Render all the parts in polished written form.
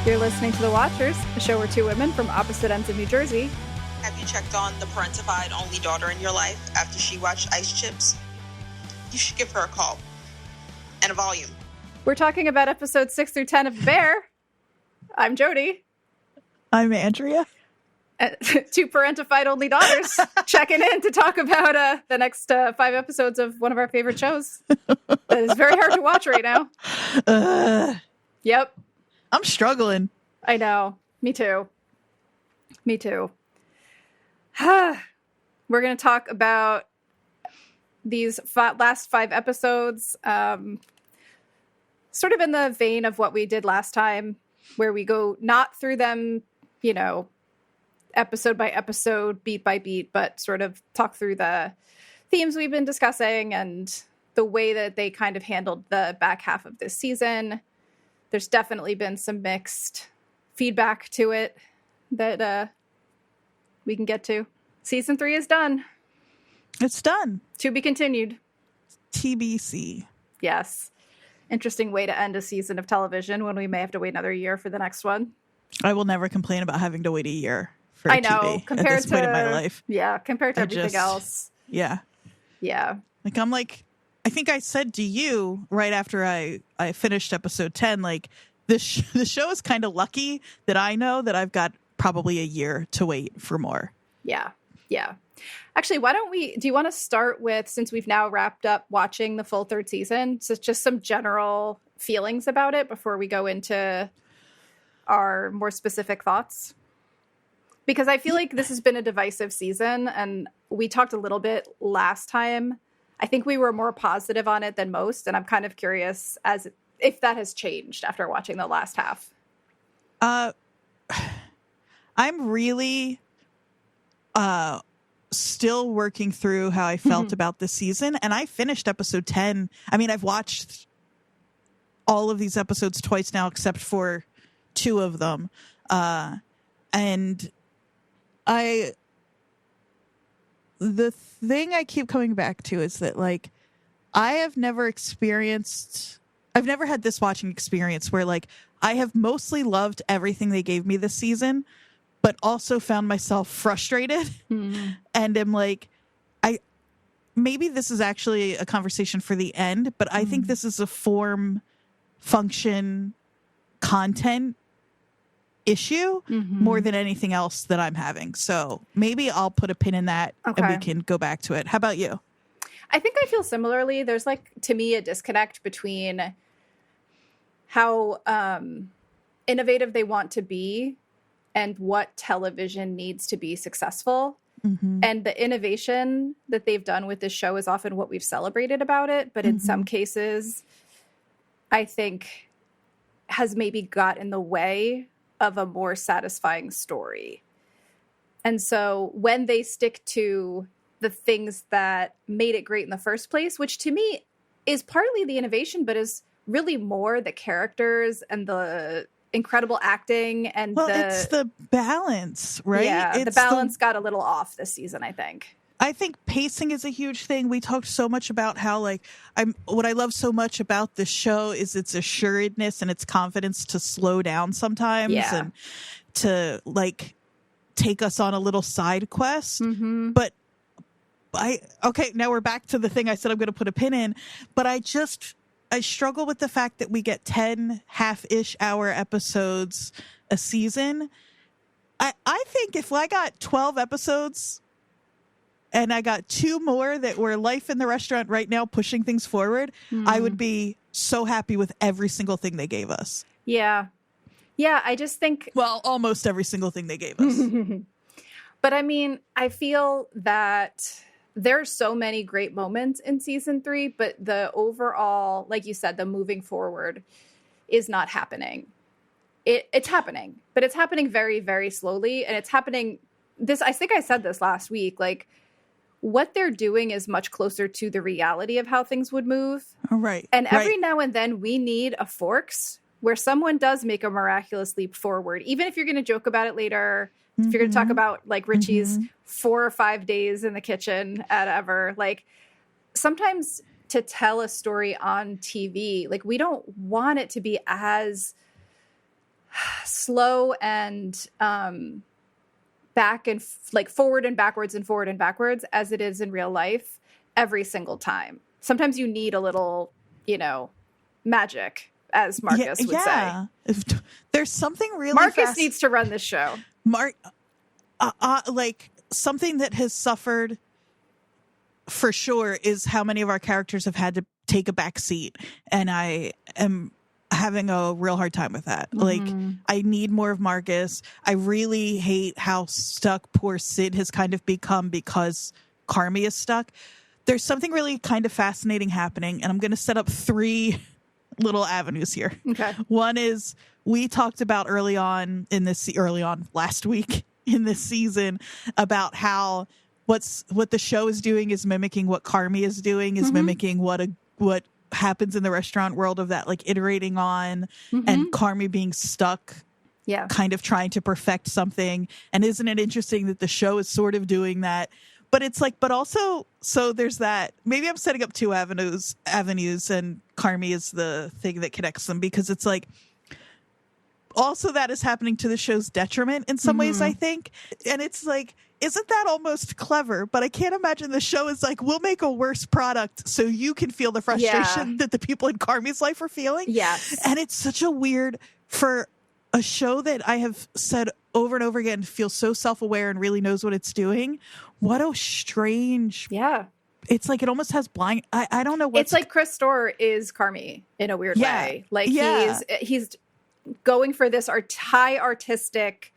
You're listening to The Watchers, a show where two women from opposite ends of New Jersey. Have you checked on the parentified only daughter in your life after she watched Ice Chips? You should give her a call. And a volume. We're talking about episodes 6 through 10 of The Bear. I'm Jodie. I'm Andrea. Two parentified only daughters checking in to talk about the next 5 episodes of one of our favorite shows. That is very hard to watch right now. Yep. I'm struggling. I know. Me too. We're going to talk about these last 5 episodes, sort of in the vein of what we did last time, where we go not through them, episode by episode, beat by beat, but sort of talk through the themes we've been discussing and the way that they kind of handled the back half of this season. There's definitely been some mixed feedback to it that we can get to. Season 3 is done. It's done. To be continued. TBC. Yes. Interesting way to end a season of television when we may have to wait another year for the next one. I will never complain about having to wait a year for I know, TV compared at this to, point in my life. Yeah, compared to everything else. Yeah. I think I said to you right after I finished episode 10, the show is kind of lucky that I know that I've got probably a year to wait for more. Yeah. Actually, do you want to start with, since we've now wrapped up watching the full 3rd season, so just some general feelings about it before we go into our more specific thoughts? Because I feel like this has been a divisive season, and we talked a little bit last time. I think we were more positive on it than most, and I'm kind of curious as if that has changed after watching the last half. I'm really still working through how I felt about this season, and I finished episode 10. I mean, I've watched all of these episodes twice now, except for 2 of them. And the thing I keep coming back to is that, I've never had this watching experience where, I have mostly loved everything they gave me this season, but also found myself frustrated and am maybe this is actually a conversation for the end, but I think this is a form, function, content issue more than anything else that I'm having. So maybe I'll put a pin in that and we can go back to it. How about you? I think I feel similarly. There's to me, a disconnect between how innovative they want to be and what television needs to be successful. And the innovation that they've done with this show is often what we've celebrated about it. But in some cases, I think has maybe got in the way of a more satisfying story. And so when they stick to the things that made it great in the first place, which to me is partly the innovation, but is really more the characters and the incredible acting and it's the balance, right? Yeah, the balance got a little off this season, I think. I think pacing is a huge thing. We talked so much about how what I love so much about this show is its assuredness and its confidence to slow down sometimes and to take us on a little side quest. But now we're back to the thing I said I'm going to put a pin in, but I struggle with the fact that we get 10 half-ish hour episodes a season. I think if I got 12 episodes and I got 2 more that were life in the restaurant right now pushing things forward, I would be so happy with every single thing they gave us. Yeah, I just think... Well, almost every single thing they gave us. But I mean, I feel that there are so many great moments in season 3, but the overall, like you said, the moving forward is not happening. It's happening, but it's happening very, very slowly. And it's happening I think I said this last week, what they're doing is much closer to the reality of how things would move. Right. And every now and then we need a Forks where someone does make a miraculous leap forward. Even if you're going to joke about it later, if you're going to talk about Richie's 4 or 5 days in the kitchen at Ever, sometimes to tell a story on TV, we don't want it to be as slow and back and like forward and backwards and forward and backwards as it is in real life every single time. Sometimes you need a little, magic, as Marcus would say. There's something really Marcus needs to run this show. Like something that has suffered for sure is how many of our characters have had to take a back seat, and I am having a real hard time with that. Like, I need more of Marcus. I really hate how stuck poor Sid has kind of become because Carmy is stuck. There's something really kind of fascinating happening, and I'm going to set up 3 little avenues here. Okay. One is, we talked about early on last week in this season about how what the show is doing is mimicking what Carmy is doing, is mimicking what happens in the restaurant world, of that, like, iterating on and Carmy being stuck, kind of trying to perfect something. And isn't it interesting that the show is sort of doing that? But it's like, but also, so there's that. Maybe I'm setting up 2 avenues, and Carmy is the thing that connects them, because it's like, also that is happening to the show's detriment in some ways, I think. And it's like, isn't that almost clever? But I can't imagine the show is like, we'll make a worse product so you can feel the frustration that the people in Carmy's life are feeling. Yes. And it's such a weird, for a show that I have said over and over again feels so self-aware and really knows what it's doing. What a strange. Yeah. It's like, it almost has blind. I don't know what. It's like Chris Storr is Carmy in a weird way. Like, he's going for this high artistic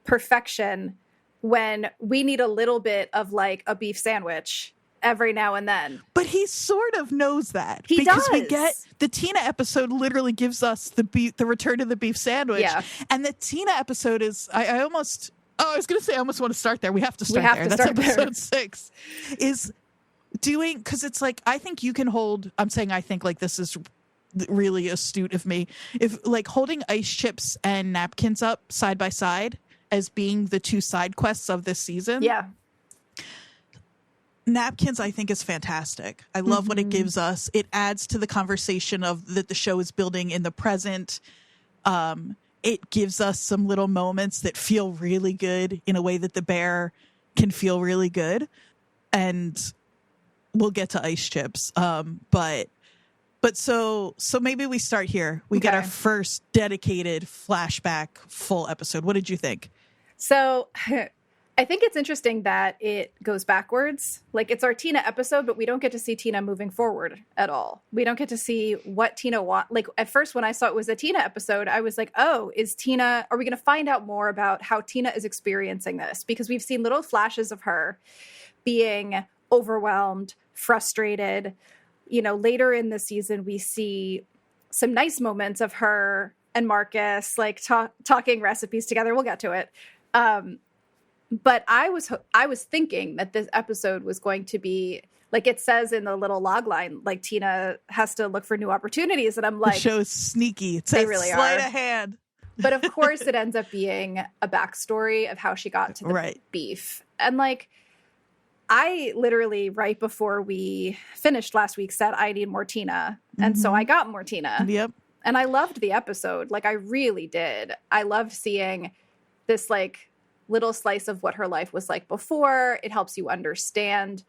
perfection when we need a little bit of like a beef sandwich every now and then. But he sort of knows that. He because does. We get the Tina episode literally gives us the return to the beef sandwich. Yeah. And the Tina episode is, I was going to say, I almost want to start there. We have to start there. That's episode 6 is doing, because it's like, I think you can hold, I'm saying, I think, like, this is really astute of me. If, like, holding ice chips and napkins up side by side as being the 2 side quests of this season. Yeah. Napkins, I think, is fantastic. I love what it gives us. It adds to the conversation that the show is building in the present. It gives us some little moments that feel really good in a way that the bear can feel really good. And we'll get to ice chips. But so maybe we start here. We get our first dedicated flashback full episode. What did you think? So I think it's interesting that it goes backwards. Like, it's our Tina episode, but we don't get to see Tina moving forward at all. We don't get to see what Tina wants. Like, at first, when I saw it was a Tina episode, I was like, are we going to find out more about how Tina is experiencing this? Because we've seen little flashes of her being overwhelmed, frustrated. Later in the season, we see some nice moments of her and Marcus, like, talking recipes together. We'll get to it. But I was thinking that this episode was going to be, like it says in the little log line, like, Tina has to look for new opportunities. And I'm like, the show is sneaky. It they really sleight are. of hand. But of course, it ends up being a backstory of how she got to the beef. And, like, I literally, right before we finished last week, said I need more Tina. And so I got more Tina. Yep. And I loved the episode. Like, I really did. I loved seeing this, like, little slice of what her life was like before. It helps you understand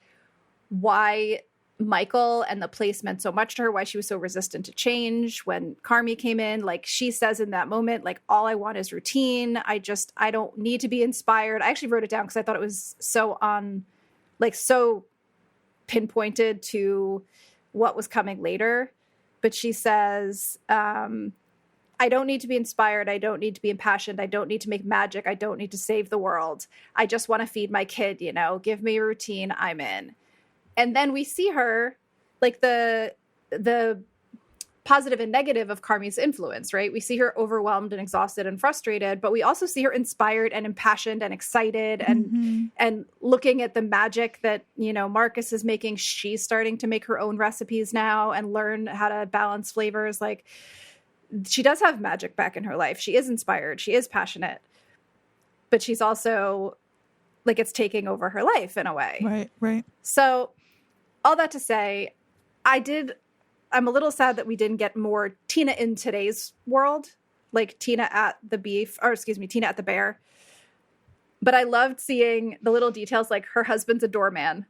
why Michael and the place meant so much to her, why she was so resistant to change when Carmy came in. Like, she says in that moment, like, all I want is routine. I don't need to be inspired. I actually wrote it down because I thought it was so pinpointed to what was coming later. But she says, I don't need to be inspired. I don't need to be impassioned. I don't need to make magic. I don't need to save the world. I just want to feed my kid, give me a routine. I'm in. And then we see her, like, the positive and negative of Carmy's influence, right? We see her overwhelmed and exhausted and frustrated, but we also see her inspired and impassioned and excited and looking at the magic that, Marcus is making. She's starting to make her own recipes now and learn how to balance flavors. Like, she does have magic back in her life. She is inspired. She is passionate, but she's also, like, it's taking over her life in a way. Right. So all that to say, I'm a little sad that we didn't get more Tina in today's world. like Tina at the Tina at the Bear. But I loved seeing the little details, like her husband's a doorman.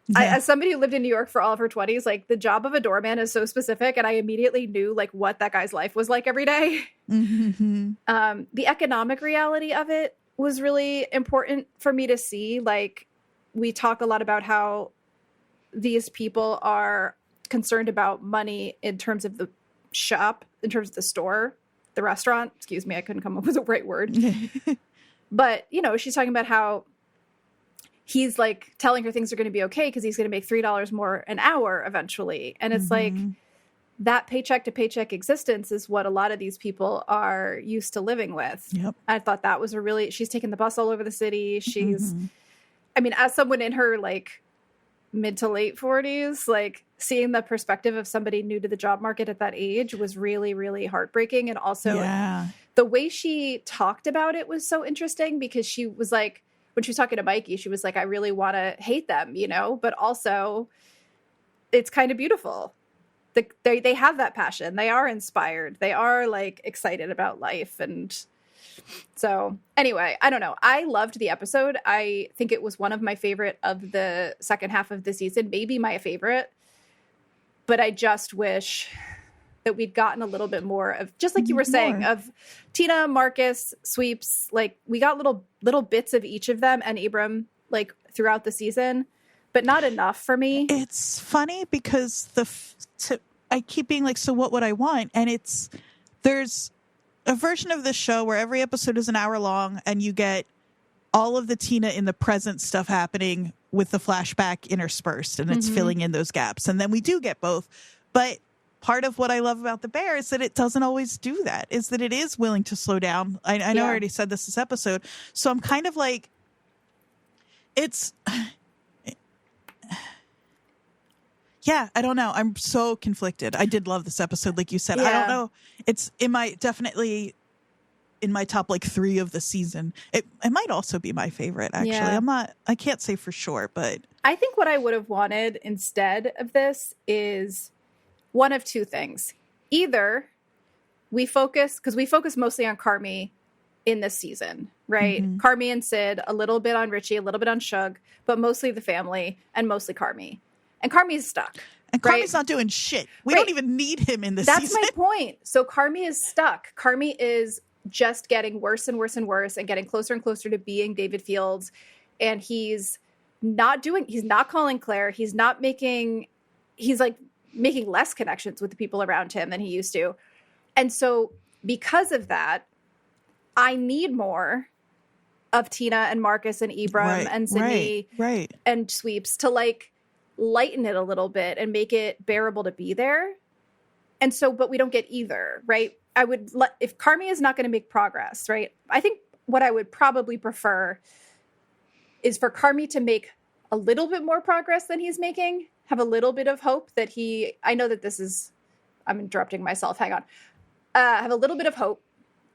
Yeah. As somebody who lived in New York for all of her 20s, like the job of a doorman is so specific, and I immediately knew like what that guy's life was like every day. Mm-hmm. The economic reality of it was really important for me to see. Like, we talk a lot about how these people are concerned about money in terms of the shop, in terms of the store, the restaurant. Excuse me, I couldn't come up with the right word. But, you know, she's talking about how he's like telling her things are going to be okay because he's going to make $3 more an hour eventually. And it's like that paycheck to paycheck existence is what a lot of these people are used to living with. Yep. I thought that was she's taking the bus all over the city. She's, I mean, as someone in her like mid to late 40s, like seeing the perspective of somebody new to the job market at that age was really, really heartbreaking. And also the way she talked about it was so interesting because she was like, when she was talking to Mikey, she was like, I really want to hate them, you know, but also it's kind of beautiful. They have that passion. They are inspired. They are like excited about life. And so anyway, I don't know. I loved the episode. I think it was one of my favorite of the second half of the season, maybe my favorite. But I just wish that we'd gotten a little bit more of, just like you were saying, of Tina, Marcus, Sweeps. Like we got little bits of each of them and Abram like throughout the season, but not enough for me. It's funny because I keep being like, so what would I want? And there's a version of this show where every episode is an hour long and you get all of the Tina in the present stuff happening with the flashback interspersed, and it's filling in those gaps. And then we do get both. But part of what I love about The Bear is that it doesn't always do that, is that it is willing to slow down. I know I already said this episode. So I'm kind of like, yeah, I don't know. I'm so conflicted. I did love this episode, like you said. I don't know. It's definitely in my top like 3 of the season. It might also be my favorite, actually. Yeah. I can't say for sure, but I think what I would have wanted instead of this is one of two things. Either we focus mostly on Carmi in this season, right? Carmi and Sid, a little bit on Richie, a little bit on Shug, but mostly the family and mostly Carmi. And Carmi's stuck. And Carmi's not doing shit. We don't even need him in this season. That's my point. So Carmi is stuck. Carmi is just getting worse and worse and worse and getting closer and closer to being David Fields. And he's not calling Claire. He's like making less connections with the people around him than he used to. And so because of that, I need more of Tina and Marcus and Ibram and Sydney and Sweeps to like lighten it a little bit and make it bearable to be there. And so, but we don't get either, right? If Carmi is not going to make progress, right? I think what I would probably prefer is for Carmi to make a little bit more progress than he's making, have a little bit of hope that I know that I'm interrupting myself. Hang on. Have a little bit of hope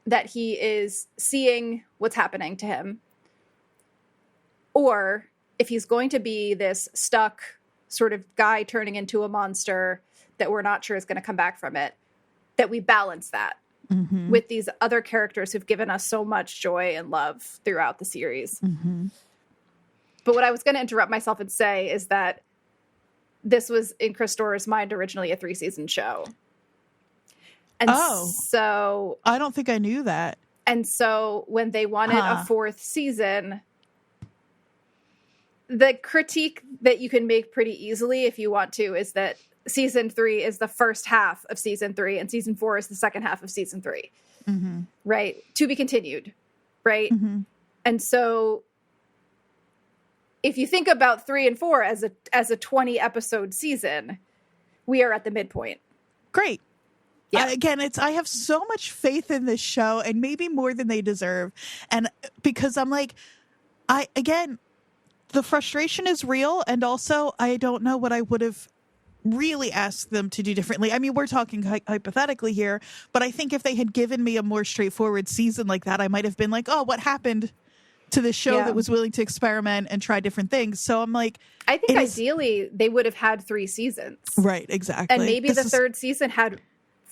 that he is seeing what's happening to him. Or if he's going to be this stuck sort of guy turning into a monster that we're not sure is going to come back from it, that we balance that with these other characters who've given us so much joy and love throughout the series. But what I was going to interrupt myself and say is that this was in Chris Stohrer's mind originally a 3-season show. And so I don't think I knew that. And so when they wanted a 4th season, the critique that you can make pretty easily if you want to is that season 3 is the first half of season 3 and season 4 is the second half of season 3. Right? To be continued. Right? And so if you think about 3 and 4 as a 20 episode season, we are at the midpoint. Great. Yeah. Again, I have so much faith in this show, and maybe more than they deserve. And because I'm like, the frustration is real. And also I don't know what I would have really asked them to do differently. I mean, we're talking hypothetically here, but I think if they had given me a more straightforward season like that, I might have been like, oh, what happened to this show that was willing to experiment and try different things? So I'm like, I think ideally they would have had 3 seasons. Right, exactly. And maybe the 3rd season had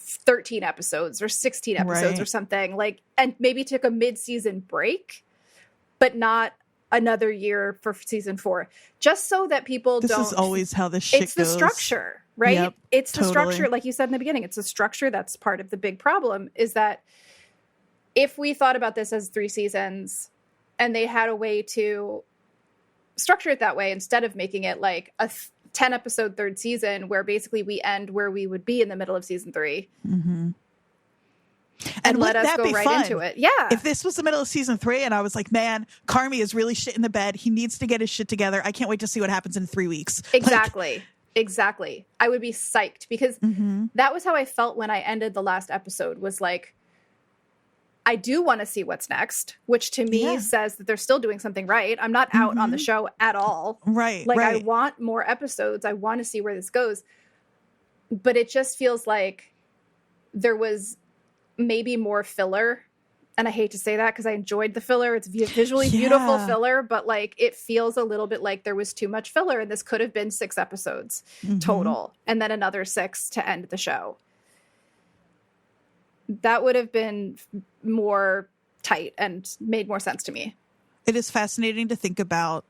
13 episodes or 16 episodes or something, like, and maybe took a mid-season break, but not another year for season 4, just so that people this don't. This is always how this shit it's goes. The structure, right? Yep, it's the structure, like you said in the beginning. It's the structure that's part of the big problem, is that if we thought about this as 3 seasons and they had a way to structure it that way, instead of making it like a 10 episode third season where basically we end where we would be in the middle of season 3. Mm-hmm. And let us go right into it. Yeah. If this was the middle of season 3 and I was like, man, Carmy is really shit in the bed. He needs to get his shit together. I can't wait to see what happens in 3 weeks. Exactly. Exactly. I would be psyched, because that was how I felt when I ended the last episode, was like, I do want to see what's next, which to me says that they're still doing something right. I'm not out on the show at all. Right. Like, right. I want more episodes. I want to see where this goes. But it just feels like there was maybe more filler. And I hate to say that because I enjoyed the filler. It's visually beautiful filler, but like, it feels a little bit like there was too much filler, and this could have been 6 episodes total, and then another 6 to end the show. That would have been more tight and made more sense to me. It is fascinating to think about,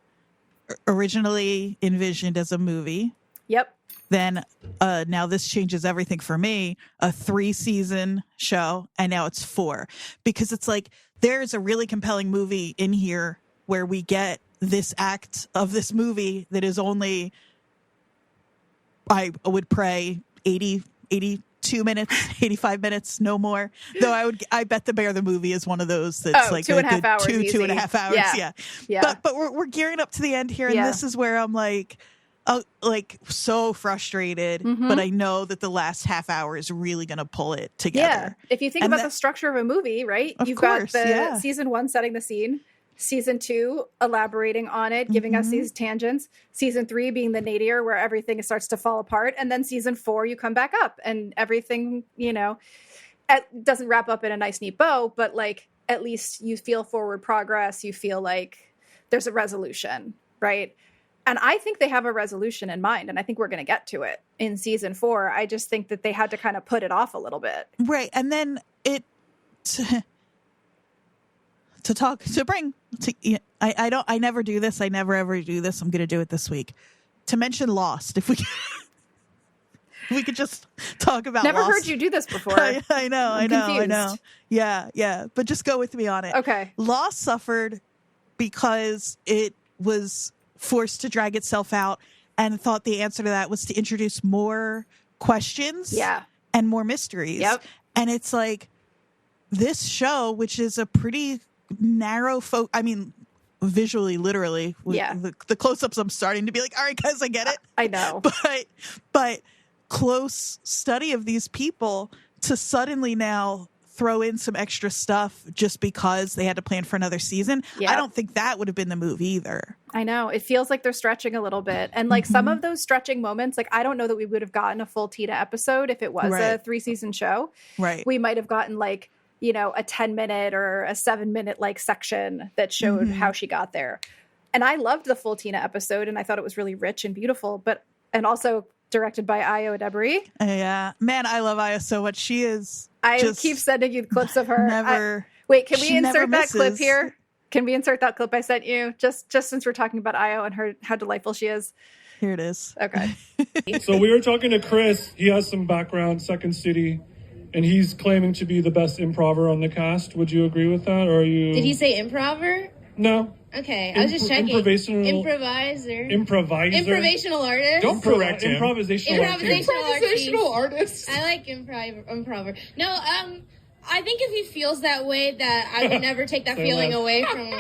originally envisioned as a movie. Yep. Then now this changes everything for me, a 3-season show, and now it's 4. Because it's like, there's a really compelling movie in here where we get this act of this movie that is only, I would pray, 82 minutes, 85 minutes, no more. Though I bet The Bear the movie is one of those that's like 2.5 hours, 2.5 hours. Yeah. But we're gearing up to the end here, and this is where I'm like so frustrated, but I know that the last half hour is really going to pull it together. Yeah. If you think about the structure of a movie, right? You've got the season 1 setting the scene, season 2 elaborating on it, giving us these tangents, season 3 being the nadir where everything starts to fall apart, and then season 4 you come back up and everything, it doesn't wrap up in a nice neat bow, but like, at least you feel forward progress. You feel like there's a resolution, right? And I think they have a resolution in mind, and I think we're going to get to it in season 4. I just think that they had to kind of put it off a little bit. Right. And then I never do this. I never ever do this. I'm going to do it this week. To mention Lost, if we could just talk about Never Lost. heard you do this before. I know. Yeah. But just go with me on it. Okay. Lost suffered because it was forced to drag itself out, and thought the answer to that was to introduce more questions and more mysteries. Yep. And it's like, this show, which is a pretty narrow visually, literally, the close-ups, I'm starting to be like, all right, guys, I get it. I know. But close study of these people, to suddenly now throw in some extra stuff just because they had to plan for another season. Yep. I don't think that would have been the move either. I know. It feels like they're stretching a little bit. And like some of those stretching moments, like, I don't know that we would have gotten a full Tina episode if it was a 3-season show. Right. We might have gotten like, a 10-minute or a 7-minute like section that showed how she got there. And I loved the full Tina episode, and I thought it was really rich and beautiful, and also directed by Io Adebari. Yeah. Man, I love Io so much. She is I keep sending you clips of her. Wait, can we insert that clip here? Can we insert that clip I sent you? Just since we're talking about Io and how delightful she is. Here it is. Okay. So we were talking to Chris. He has some background, Second City, and he's claiming to be the best improver on the cast. Would you agree with that, or are you? Did he say improver? No. Okay, I was just checking. Improvisational artist. Don't correct him. Improvisational artist. I like improver. No, I think if he feels that way, that I would never take that feeling away from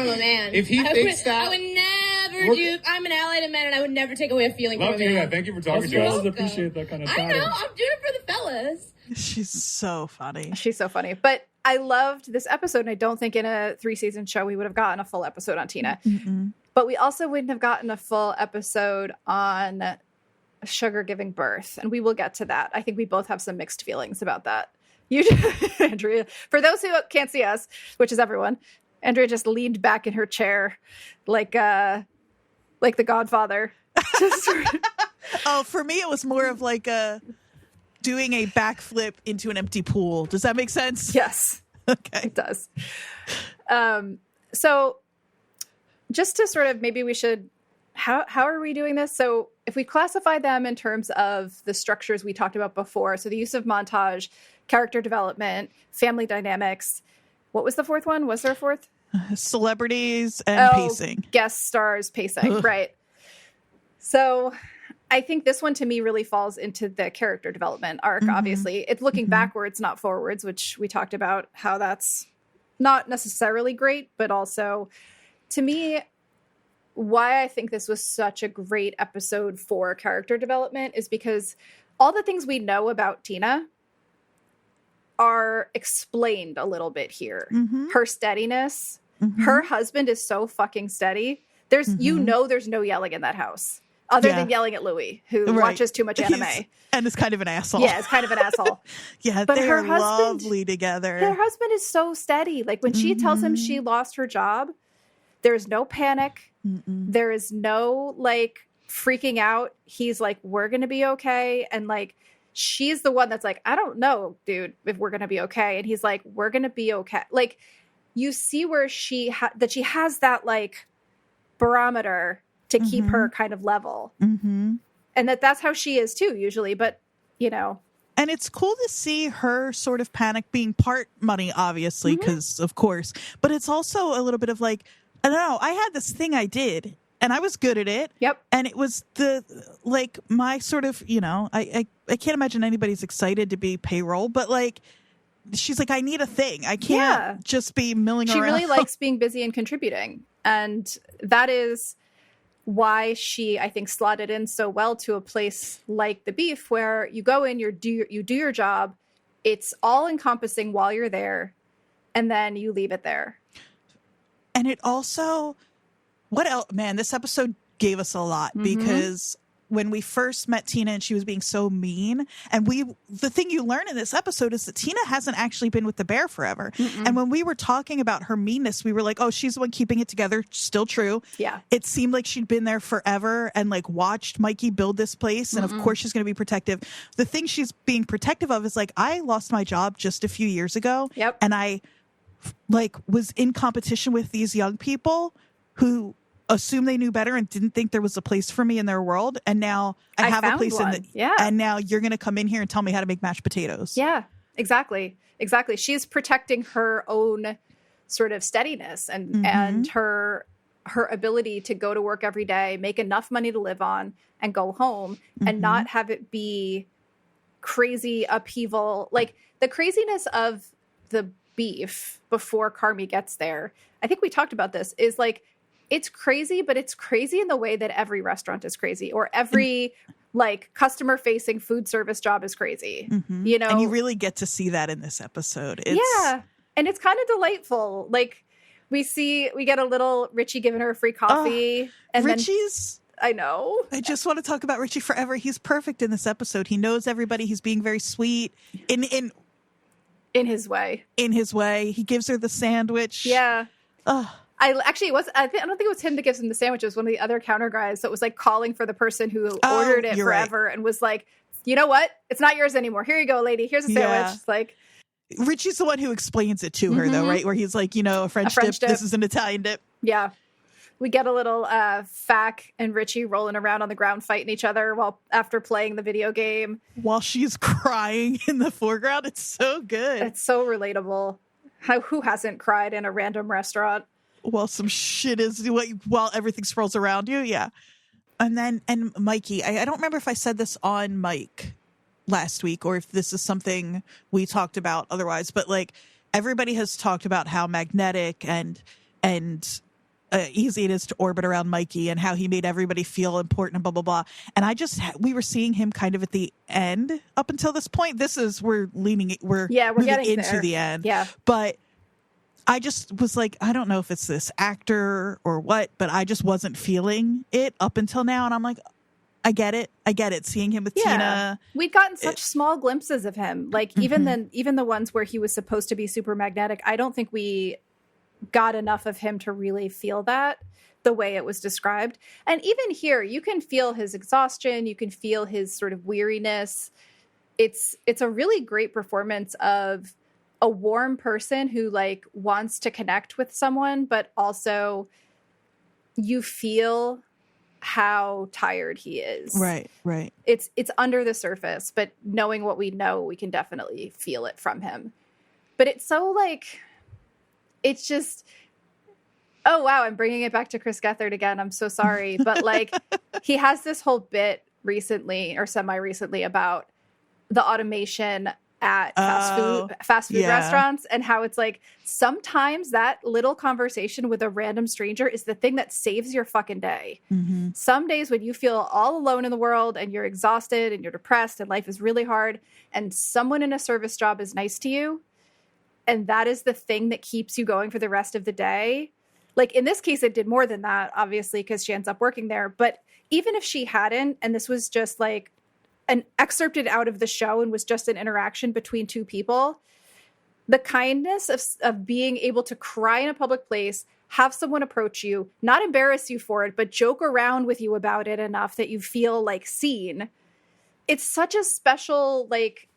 a man. If he thinks that, I would never do. I'm an ally to men, and I would never take away a feeling from a man. Yeah, thank you for talking to us. I appreciate that kind of challenge. I know. I'm doing it for the fellas. She's so funny. She's so funny. But I loved this episode, and I don't think in a 3-season show we would have gotten a full episode on Tina. But we also wouldn't have gotten a full episode on Sugar giving birth, and we will get to that. I think we both have some mixed feelings about that. You, Andrea, for those who can't see us, which is everyone, Andrea just leaned back in her chair like the Godfather. Oh, for me, it was more of like a doing a backflip into an empty pool. Does that make sense? Yes. Okay. It does. So just to sort of, maybe we should, how are we doing this? So if we classify them in terms of the structures we talked about before, so the use of montage, character development, family dynamics, what was the fourth one? Was there a fourth? Celebrities and pacing. Guest stars, pacing. Right. So I think this one to me really falls into the character development arc. Obviously, it's looking backwards, not forwards, which we talked about how that's not necessarily great, but also to me, why I think this was such a great episode for character development is because all the things we know about Tina are explained a little bit here. Her steadiness, her husband is so fucking steady. There's there's no yelling in that house other than yelling at Louis, who watches too much anime. And is kind of an asshole. Yeah, is kind of an asshole. Yeah, but they are lovely together. Her husband is so steady. Like when she tells him she lost her job, there's no panic. There is no like freaking out. He's like, we're going to be okay. And like, she's the one that's like, I don't know, dude, if we're going to be okay. And he's like, we're going to be okay. Like you see where she has that like barometer to keep her kind of level. And that's how she is too, usually. But, you know. And it's cool to see her sort of panic being part money, obviously, because of course. But it's also a little bit of like, I don't know, I had this thing I did and I was good at it. Yep. And it was like my sort of, you know, I can't imagine anybody's excited to be payroll, but like, she's like, I need a thing. I can't just be milling around. She really likes being busy and contributing. And that is why she, I think, slotted in so well to a place like the Beef, where you go in, you do your job. It's all encompassing while you're there. And then you leave it there. And it also, what else? Man, this episode gave us a lot because when we first met Tina and she was being so mean, and the thing you learn in this episode is that Tina hasn't actually been with the bear forever. And when we were talking about her meanness, we were like, oh, she's the one keeping it together. Still true. Yeah. It seemed like she'd been there forever and like watched Mikey build this place. And of course she's going to be protective. The thing she's being protective of is like, I lost my job just a few years ago. Yep. And I like was in competition with these young people who assumed they knew better and didn't think there was a place for me in their world. And now I have a place and now you're going to come in here and tell me how to make mashed potatoes. Yeah, exactly. Exactly. She's protecting her own sort of steadiness and her ability to go to work every day, make enough money to live on and go home and not have it be crazy upheaval. Like the craziness of the Beef before Carmi gets there, I think we talked about this, is like, it's crazy, but it's crazy in the way that every restaurant is crazy, or every like customer facing food service job is crazy, you know? And you really get to see that in this episode. Yeah. And it's kind of delightful. Like we get a little Richie giving her a free coffee. And Richie's... I know. I just want to talk about Richie forever. He's perfect in this episode. He knows everybody. He's being very sweet in his way. In his way. He gives her the sandwich. Yeah. I don't think it was him that gives him the sandwich. It was one of the other counter guys that was like calling for the person who ordered it forever and was like, you know what? It's not yours anymore. Here you go, lady. Here's a sandwich. Yeah. It's like, Richie's the one who explains it to her though, right? Where he's like, you know, a French dip. This is an Italian dip. Yeah. We get a little Fack and Richie rolling around on the ground fighting each other after playing the video game. While she's crying in the foreground. It's so good. It's so relatable. Who hasn't cried in a random restaurant? While some shit while everything swirls around you. Yeah. And Mikey, I don't remember if I said this on Mike last week or if this is something we talked about otherwise, but like everybody has talked about how magnetic and easy it is to orbit around Mikey and how he made everybody feel important and blah, blah, blah. And we were seeing him kind of at the end up until this point. We're moving into there. The end. Yeah. But I just was like, I don't know if it's this actor or what, but I just wasn't feeling it up until now. And I'm like, I get it. Seeing him with Tina. We'd gotten such small glimpses of him. Like even the ones where he was supposed to be super magnetic, I don't think we got enough of him to really feel that the way it was described. And even here, you can feel his exhaustion. You can feel his sort of weariness. it's a really great performance of a warm person who like wants to connect with someone, but also you feel how tired he is. Right. It's under the surface, but knowing what we know, we can definitely feel it from him. But it's so like, it's just, oh wow, I'm bringing it back to Chris Gethard again. I'm so sorry. But like, he has this whole bit recently or semi-recently about the automation at fast food restaurants, and how it's like sometimes that little conversation with a random stranger is the thing that saves your fucking day. Mm-hmm. Some days when you feel all alone in the world and you're exhausted and you're depressed and life is really hard, and someone in a service job is nice to you, and that is the thing that keeps you going for the rest of the day. Like in this case, it did more than that, obviously, because she ends up working there. But even if she hadn't, and this was just like an excerpted out of the show and was just an interaction between two people, the kindness of being able to cry in a public place, have someone approach you, not embarrass you for it, but joke around with you about it enough that you feel like seen. It's such a special like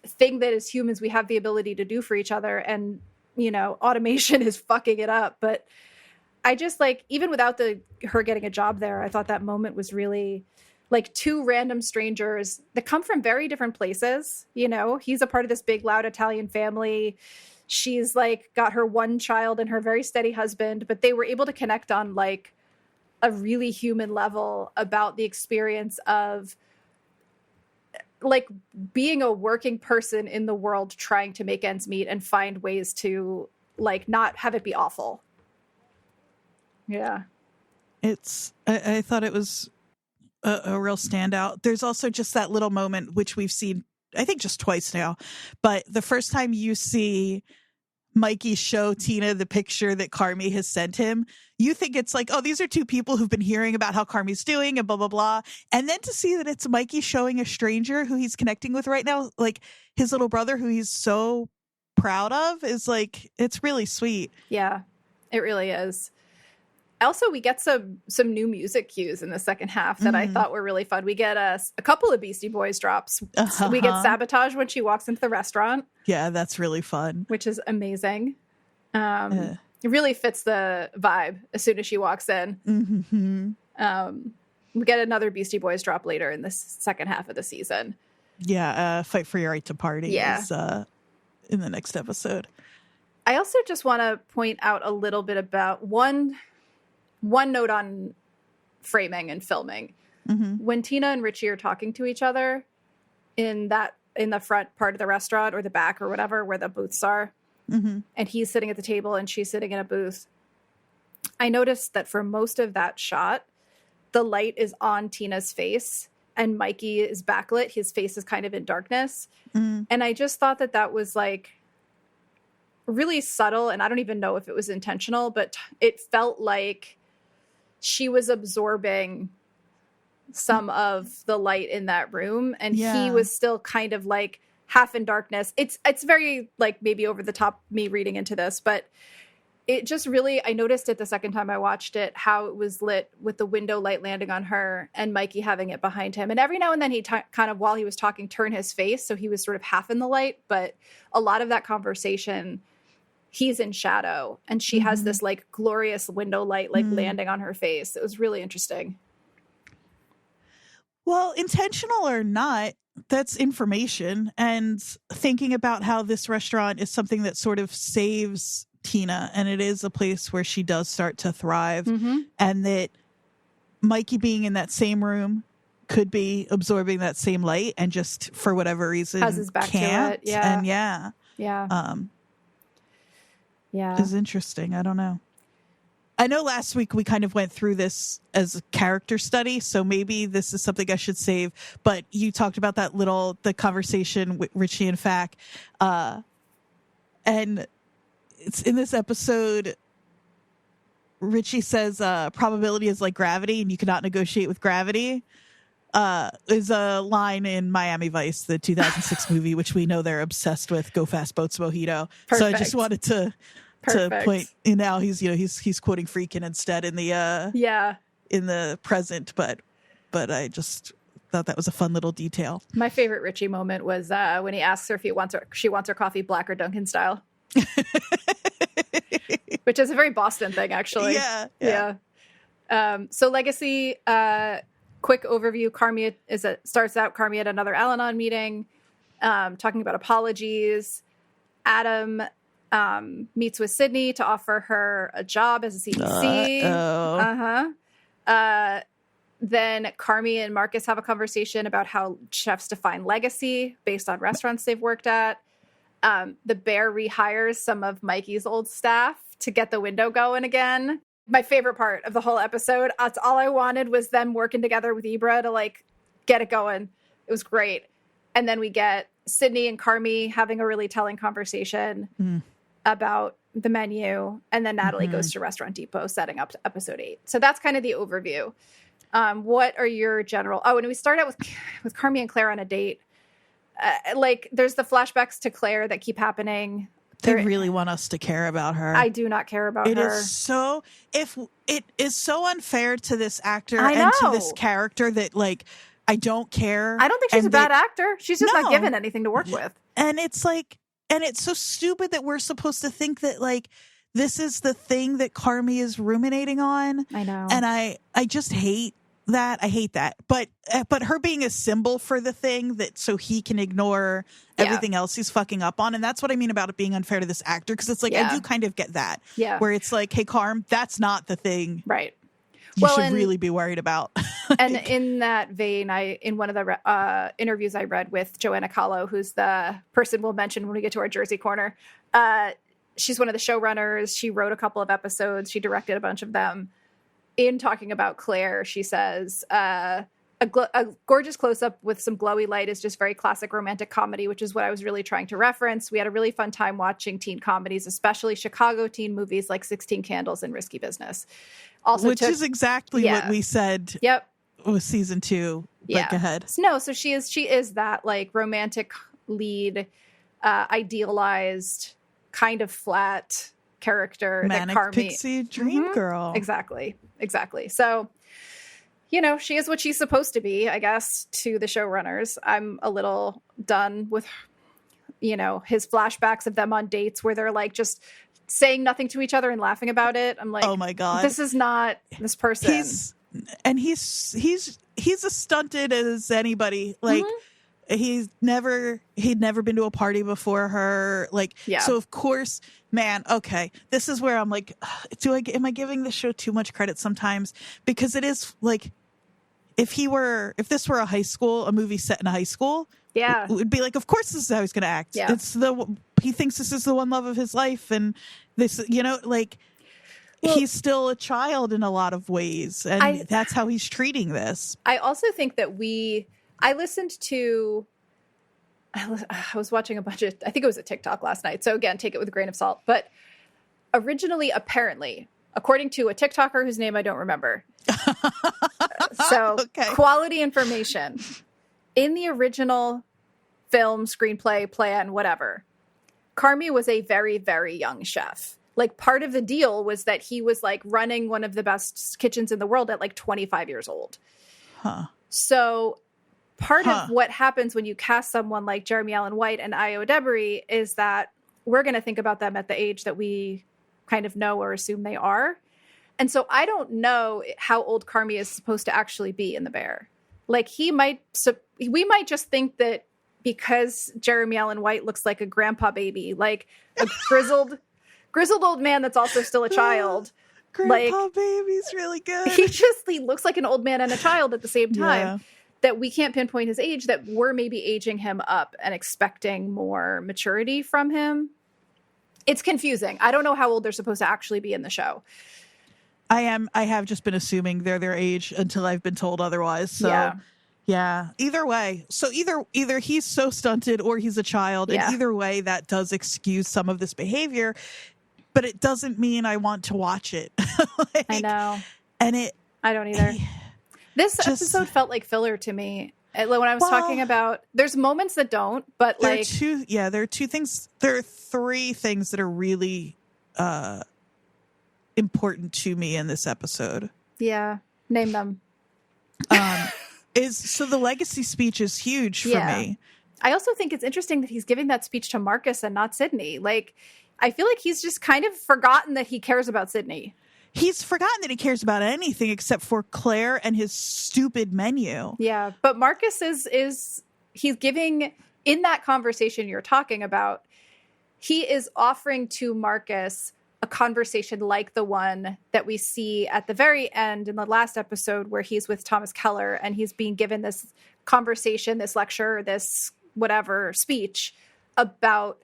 thing that as humans we have the ability to do for each other, and you know, automation is fucking it up. But I just like, even without her getting a job there, I thought that moment was really like two random strangers that come from very different places. You know, he's a part of this big, loud Italian family. She's like got her one child and her very steady husband, but they were able to connect on like a really human level about the experience of like being a working person in the world, trying to make ends meet and find ways to like not have it be awful. Yeah. I thought it was a real standout. There's also just that little moment, which we've seen, I think, just twice now. But the first time you see Mikey show Tina the picture that Carmy has sent him, you think it's like, oh, these are two people who've been hearing about how Carmy's doing and blah, blah, blah. And then to see that it's Mikey showing a stranger who he's connecting with right now, like his little brother who he's so proud of, is like, it's really sweet. Yeah, it really is. Also, we get some new music cues in the second half that I thought were really fun. We get a couple of Beastie Boys drops. We get Sabotage when she walks into the restaurant. Yeah, that's really fun. Which is amazing. It really fits the vibe as soon as she walks in. Mm-hmm. We get another Beastie Boys drop later in the second half of the season. Yeah, Fight for Your Right to Party is in the next episode. I also just want to point out a little bit about one note on framing and filming. Mm-hmm. When Tina and Richie are talking to each other in the front part of the restaurant or the back or whatever, where the booths are, and he's sitting at the table and she's sitting in a booth, I noticed that for most of that shot, the light is on Tina's face and Mikey is backlit. His face is kind of in darkness. Mm-hmm. And I just thought that was like really subtle. And I don't even know if it was intentional, but it felt like she was absorbing some of the light in that room, and he was still kind of like half in darkness. It's very like maybe over the top me reading into this, but it just really, I noticed it the second time I watched it, how it was lit with the window light landing on her and Mikey having it behind him. And every now and then he kind of, while he was talking, turn his face. So he was sort of half in the light, but a lot of that conversation, he's in shadow and she has this like glorious window light like landing on her face. It was really interesting. Well, intentional or not, that's information. And thinking about how this restaurant is something that sort of saves Tina, and it is a place where she does start to thrive, and that Mikey being in that same room could be absorbing that same light and just for whatever reason has his back can't. To it. Yeah. And yeah. Is interesting. I don't know. I know last week we kind of went through this as a character study, so maybe this is something I should save. But you talked about the conversation with Richie and Fack. And it's in this episode, Richie says probability is like gravity and you cannot negotiate with gravity. Is a line in Miami Vice, the 2006 movie, which we know they're obsessed with. Go Fast Boats Mojito. Perfect. So I just wanted to point. Now he's quoting Freakin' instead in the in the present, but I just thought that was a fun little detail. My favorite Richie moment was when he asks her if she wants her coffee black or Dunkin' style. Which is a very Boston thing, actually. Yeah. So Legacy, quick overview. Carmi starts out Carmi at another Al-Anon meeting, talking about apologies. Adam meets with Sydney to offer her a job as a CDC. Then Carmi and Marcus have a conversation about how chefs define legacy based on restaurants they've worked at. The Bear rehires some of Mikey's old staff to get the window going again. My favorite part of the whole episode, that's all I wanted, was them working together with Ibra to like get it going. It was great. And then we get Sydney and Carmi having a really telling conversation about the menu. And then Natalie goes to Restaurant Depot setting up episode 8. So that's kind of the overview. What are your general... Oh, and we start out with Carmi and Claire on a date. There's the flashbacks to Claire that keep happening. They really want us to care about her. I do not care about her. It is so unfair to this actor and to this character that like I don't care. I don't think she's a bad actor. She's just not given anything to work with. And it's like, and it's so stupid that we're supposed to think that like this is the thing that Carmi is ruminating on. I know. And I just hate that. I hate that. But her being a symbol for the thing that so he can ignore everything else he's fucking up on. And that's what I mean about it being unfair to this actor. Because it's like, I do kind of get that. Yeah. Where it's like, hey, Carm, that's not the thing. Right. You should really be worried about. And in that vein, in one of the interviews I read with Joanna Kahlo, who's the person we'll mention when we get to our Jersey corner, she's one of the showrunners. She wrote a couple of episodes. She directed a bunch of them. In talking about Claire, she says, a gorgeous close-up with some glowy light is just very classic romantic comedy, which is what I was really trying to reference. We had a really fun time watching teen comedies, especially Chicago teen movies like 16 Candles and Risky Business. Also, which is exactly what we said with season 2. Go ahead. No, so she is that like romantic lead, idealized, kind of flat character. Manic that Carmi, pixie dream girl. Exactly. So, she is what she's supposed to be, I guess, to the showrunners. I'm a little done with, his flashbacks of them on dates where they're like just saying nothing to each other and laughing about it. I'm like, oh my God, this is not this person. He's as stunted as anybody. Like he'd never been to a party before her. Like, so of course, man, okay. This is where I'm like, am I giving the show too much credit sometimes? Because it is like, if this were a movie set in a high school, it would be like, of course this is how he's going to act. Yeah. He thinks this is the one love of his life. And this, he's still a child in a lot to ways. And that's how he's treating this. I also think that I was watching a bunch of, I think it was a TikTok last night. So again, take it with a grain of salt. But originally, apparently, according to a TikToker whose name I don't remember. Quality information. In the original film, screenplay, plan, whatever, Carmi was a very, very young chef. Like part of the deal was that he was like running one of the best kitchens in the world at like 25 years old. So part of what happens when you cast someone like Jeremy Allen White and Io Debris is that we're going to think about them at the age that we kind of know or assume they are. And so I don't know how old Carmi is supposed to actually be in The Bear. Like we might just think that because Jeremy Allen White looks like a grandpa baby, like a grizzled old man that's also still a child. Grandpa baby's really good. He looks like an old man and a child at the same time. Yeah. That we can't pinpoint his age, that we're maybe aging him up and expecting more maturity from him. It's confusing. I don't know how old they're supposed to actually be in the show. I have just been assuming they're their age until I've been told otherwise. So yeah. Either way. So either he's so stunted or he's a child. And either way, that does excuse some of this behavior. But it doesn't mean I want to watch it. I know. And I don't either. This episode felt like filler to me. When I was talking about, there's moments that don't, but there are two things. There are 3 things that are really important to me in this episode. Yeah. Name them. So the legacy speech is huge for me. I also think it's interesting that he's giving that speech to Marcus and not Sydney. Like, I feel like he's just kind of forgotten that he cares about Sydney. He's forgotten that he cares about anything except for Claire and his stupid menu. Yeah, but Marcus he's giving, in that conversation you're talking about, he is offering to Marcus a conversation like the one that we see at the very end in the last episode where he's with Thomas Keller and he's being given this conversation, this lecture, this whatever speech about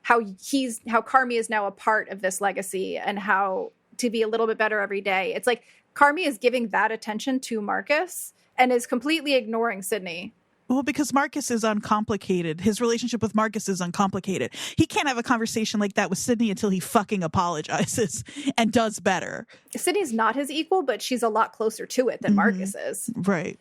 how Carmi is now a part of this legacy and how to be a little bit better every day. It's like Carmi is giving that attention to Marcus and is completely ignoring Sydney. Well, because Marcus is uncomplicated. His relationship with Marcus is uncomplicated. He can't have a conversation like that with Sydney until he fucking apologizes and does better. Sydney's not his equal, but she's a lot closer to it than Marcus is. Right.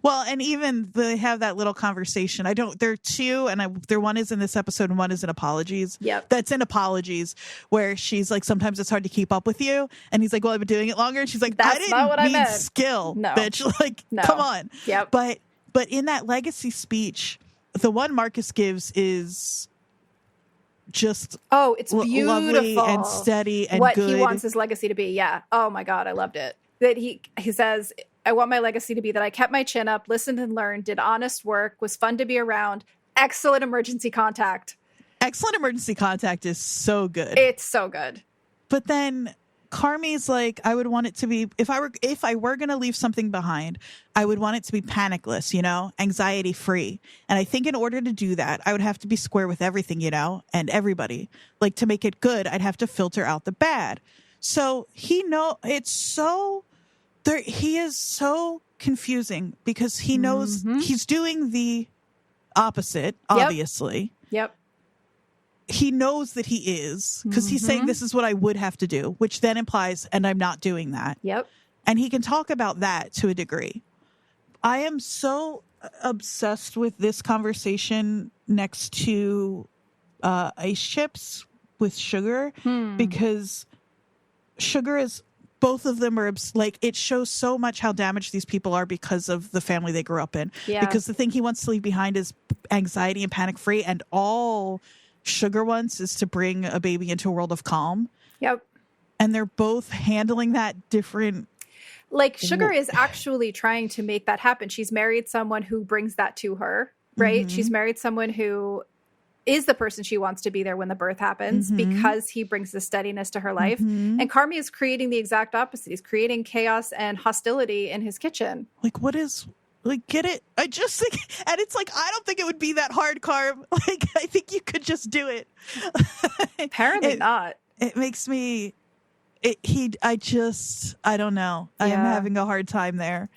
Well, and even they have that little conversation. There are two, and there one is in this episode and one is in Apologies. Yep. That's in Apologies, where she's like, sometimes it's hard to keep up with you. And he's like, well, I've been doing it longer. And she's like, That's I not what I didn't mean meant. skill, No. bitch. Like, No. come on. Yep. But in that legacy speech, the one Marcus gives is just it's beautiful, lovely and steady and what good. he wants his legacy to be. Yeah. Oh my God, I loved it. That he says, I want my legacy to be that I kept my chin up, listened and learned, did honest work, was fun to be around, excellent emergency contact. Excellent emergency contact is so good. It's so good. But then Carmi's like, I would want it to be, if I were going to leave something behind, I would want it to be panicless, anxiety free. And I think in order to do that, I would have to be square with everything, and everybody. Like, to make it good, I'd have to filter out the bad. So he is so confusing because he knows he's doing the opposite, obviously. Yep. He knows that he is, because he's saying this is what I would have to do, which then implies, and I'm not doing that. Yep. And he can talk about that to a degree. I am so obsessed with this conversation next to ice chips with Sugar, because Sugar is, both of them are like, it shows so much how damaged these people are because of the family they grew up in. Yeah. Because the thing he wants to leave behind is anxiety and panic free, and all Sugar wants is to bring a baby into a world of calm. Yep. And they're both handling that different. Like, Sugar is actually trying to make that happen. She's married someone who brings that to her, right? She's married someone who is the person she wants to be there when the birth happens because he brings the steadiness to her life. And Carmi is creating the exact opposite. He's creating chaos and hostility in his kitchen. Like, get it? I just think, and it's like, I don't think it would be that hard, Carb. Like, I think you could just do it. Apparently not. It makes me, I don't know. I am having a hard time there.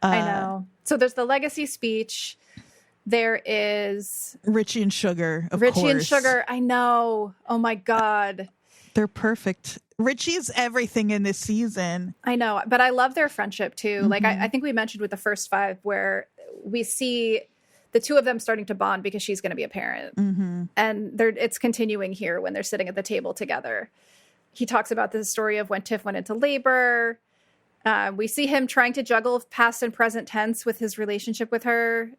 I know. So there's the legacy speech. There is Richie and Sugar, of course. Richie and Sugar, I know. Oh my God. They're perfect. Richie is everything in this season. I know, but I love their friendship too. Like, I think we mentioned with the first 5 where we see the two of them starting to bond because she's going to be a parent. And it's continuing here when they're sitting at the table together. He talks about the story of when Tiff went into labor. We see him trying to juggle past and present tense with his relationship with her.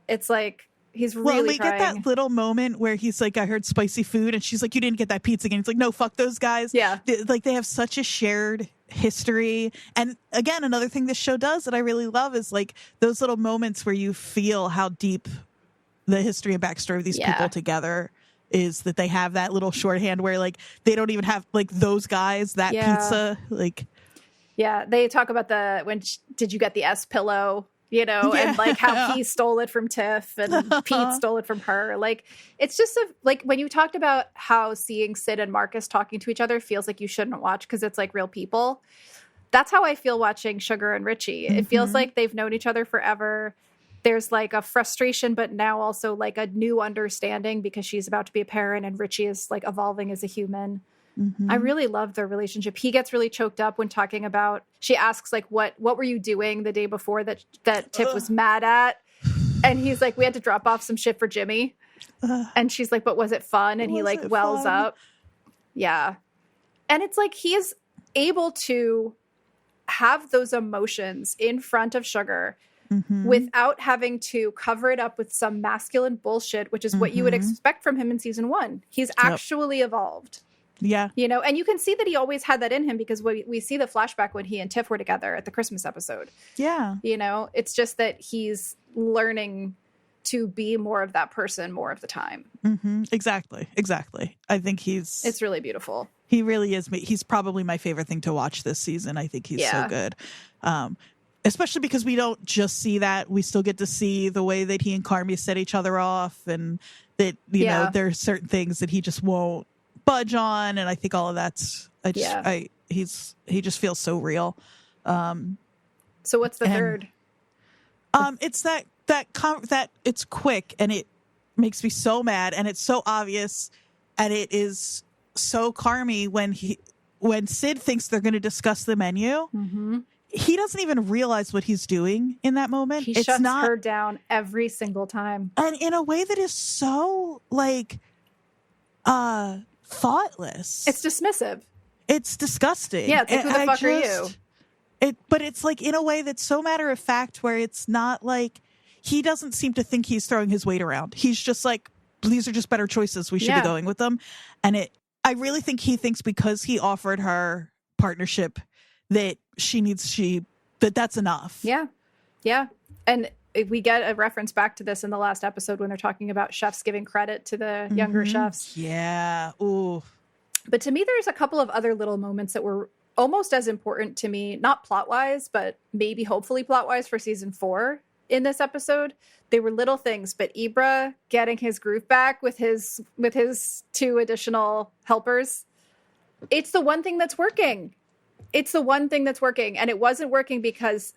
It's like, he's really trying. Get that little moment where he's like, I heard spicy food, and she's like, you didn't get that pizza again. He's like, no, fuck those guys. Yeah. They have such a shared history. And again, another thing this show does that I really love is like those little moments where you feel how deep the history and backstory of these people together is, that they have that little shorthand where like they don't even have like those guys, that pizza. Like, yeah, they talk about did you get the S pillow? And like how he stole it from Tiff and Pete stole it from her. Like, it's just like when you talked about how seeing Sid and Marcus talking to each other feels like you shouldn't watch because it's like real people. That's how I feel watching Sugar and Richie. It feels like they've known each other forever. There's like a frustration, but now also like a new understanding because she's about to be a parent and Richie is like evolving as a human. I really love their relationship. He gets really choked up when talking about, she asks like, what were you doing the day before that Tiff was mad at? And he's like, we had to drop off some shit for Jimmy. And she's like, but was it fun? And he like wells up. Yeah. And it's like, he is able to have those emotions in front of Sugar without having to cover it up with some masculine bullshit, which is what you would expect from him in season 1. He's actually evolved. Yeah. You know, and you can see that he always had that in him because we see the flashback when he and Tiff were together at the Christmas episode. Yeah. You know, it's just that he's learning to be more of that person more of the time. Exactly. I think it's really beautiful. He really is. He's probably my favorite thing to watch this season. I think he's so good. Especially because we don't just see that. We still get to see the way that he and Carmi set each other off, and that, you know, there are certain things that he just won't budge on. And I think all of that's, he just feels so real. So what's the third? It's that it's quick and it makes me so mad and it's so obvious and it is so Carmi when Sid thinks they're going to discuss the menu. He doesn't even realize what he's doing in that moment. He shuts her down every single time. And in a way that is so, like, thoughtless. It's dismissive. It's disgusting. Yeah, it's like, who the fuck are you? But it's, like, in a way that's so matter of fact where it's not, like, he doesn't seem to think he's throwing his weight around. He's just like, these are just better choices. We should be going with them. And I really think he thinks because he offered her partnership that that's enough. Yeah. And we get a reference back to this in the last episode when they're talking about chefs giving credit to the younger chefs. Yeah. Ooh. But to me, there's a couple of other little moments that were almost as important to me, not plot-wise, but maybe hopefully plot-wise for season 4 in this episode. They were little things, but Ibra getting his groove back with his 2 additional helpers. It's the one thing that's working. And it wasn't working because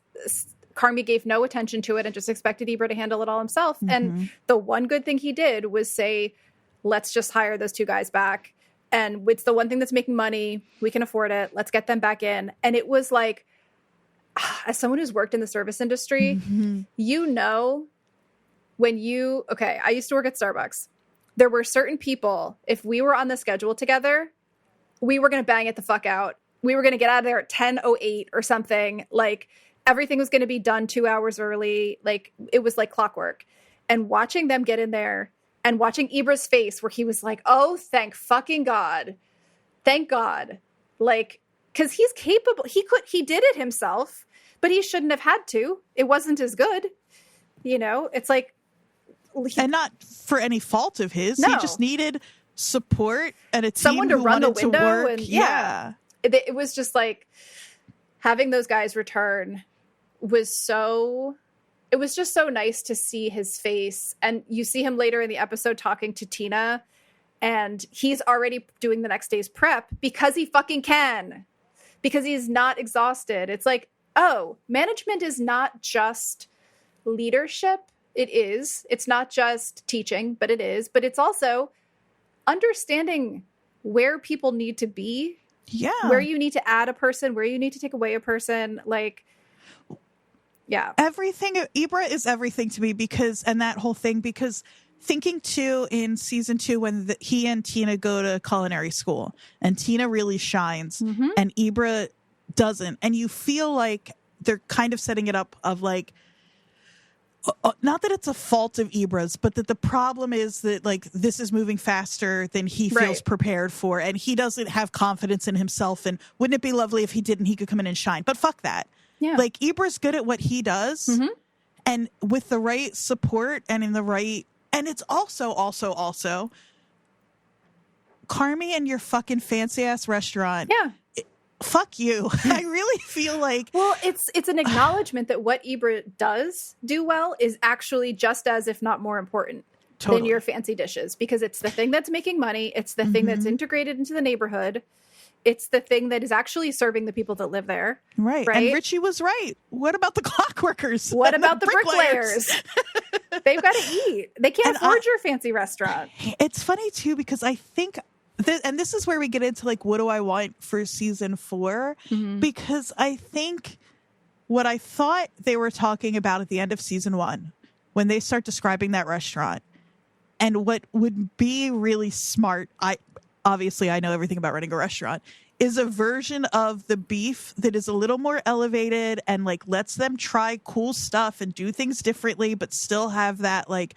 Carmi gave no attention to it and just expected Ibra to handle it all himself. And the one good thing he did was say, let's just hire those 2 guys back. And it's the one thing that's making money. We can afford it. Let's get them back in. And it was like, as someone who's worked in the service industry, you know, I used to work at Starbucks. There were certain people, if we were on the schedule together, we were going to bang it the fuck out. We were going to get out of there at 10:08 or something. Like, everything was going to be done 2 hours early. Like, it was like clockwork. And watching them get in there and watching Ibra's face where he was like, oh, thank fucking God. Thank God. Like, because he's capable. He did it himself, but he shouldn't have had to. It wasn't as good. You know, it's like. And not for any fault of his. No. He just needed support and a team someone to who run the wanted window. To work. And it was just like having those guys return was just so nice to see his face. And you see him later in the episode talking to Tina, and he's already doing the next day's prep because he fucking can, because he's not exhausted. It's like, oh, management is not just leadership. It's not just teaching, but it is. But it's also understanding where people need to be. Yeah. Where you need to add a person, where you need to take away a person. Like, yeah. Everything. Ibra is everything to me because thinking too in season 2 when he and Tina go to culinary school and Tina really shines and Ibra doesn't. And you feel like they're kind of setting it up of like, not that it's a fault of Ibra's, but that the problem is that like this is moving faster than he feels prepared for, and he doesn't have confidence in himself. And wouldn't it be lovely if he did and he could come in and shine? But fuck that. Yeah. Like Ibra's good at what he does, and with the right support and in the right, and it's also Carmi and your fucking fancy ass restaurant. Yeah. Fuck you. I really feel like... Well, it's an acknowledgement that what Ibra does do well is actually just as, if not more important than your fancy dishes, because it's the thing that's making money. It's the thing that's integrated into the neighborhood. It's the thing that is actually serving the people that live there. Right. And Richie was right. What about the clockworkers? What about the bricklayers? They've got to eat. They can't afford your fancy restaurant. It's funny, too, because I think... and this is where we get into like, what do I want for season 4? Because I think what I thought they were talking about at the end of season 1, when they start describing that restaurant, and what would be really smart, obviously I know everything about running a restaurant, is a version of the beef that is a little more elevated and like lets them try cool stuff and do things differently, but still have that like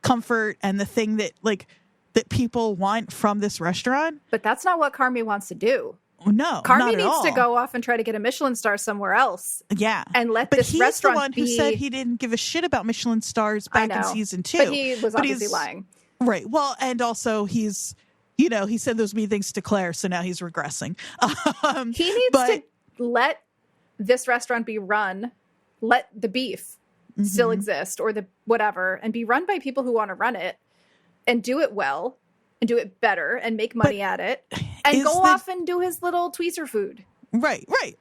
comfort and the thing that like that people want from this restaurant. But that's not what Carmy wants to do. No, Carmy needs to go off and try to get a Michelin star somewhere else. Yeah. And let but this he's restaurant the one who said he didn't give a shit about Michelin stars back in season 2. But he was obviously lying. Right. Well, and also he's, you know, he said those mean things to Claire, so now he's regressing. He needs to let this restaurant be run, let the beef still exist or the whatever, and be run by people who want to run it and do it well and do it better and make money at it and go off and do his little tweezer food. Right, right.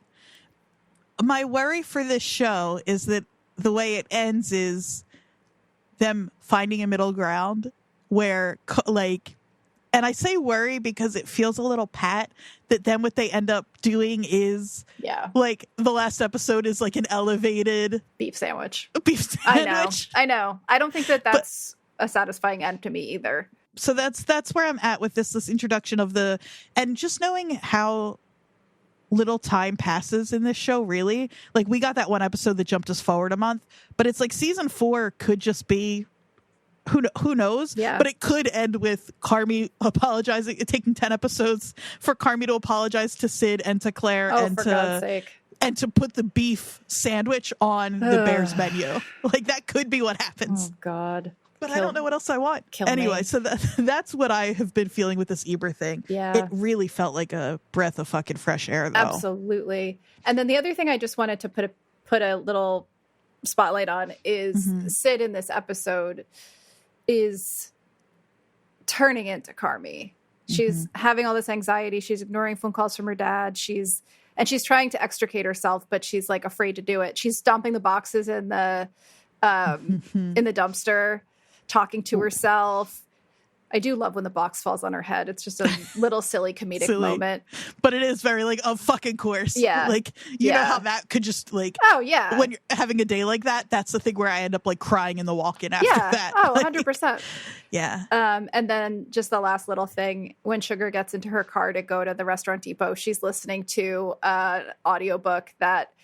My worry for this show is that the way it ends is them finding a middle ground where, like, and I say worry because it feels a little pat that then what they end up doing is, like, the last episode is like an elevated beef sandwich. I know. I don't think that that's a satisfying end to me either. So that's where I'm at with this introduction of and just knowing how little time passes in this show, really. Like, we got that one episode that jumped us forward a month, but it's like season 4 could just be, who knows? Yeah. But it could end with Carmy apologizing, taking 10 episodes for Carmy to apologize to Sid and to Claire for God's sake. And to put the beef sandwich on the Bears menu. Like, that could be what happens. Oh, God. But I don't know what else I want. Anyway, so that's what I have been feeling with this Eber thing. Yeah. It really felt like a breath of fucking fresh air, though. Absolutely. And then the other thing I just wanted to put a little spotlight on is Sid in this episode is turning into Carmy. She's having all this anxiety. She's ignoring phone calls from her dad. She's trying to extricate herself, but she's like afraid to do it. She's stomping the boxes in the dumpster, talking to herself. I do love when the box falls on her head. It's just a little silly comedic moment. But it is very like, of fucking course. Yeah. Like, you know how that could just like, oh yeah. When you're having a day like that, that's the thing where I end up like crying in the walk-in after that. Oh, like, 100%. Yeah. And then just the last little thing, when Sugar gets into her car to go to the Restaurant Depot, she's listening to an audiobook that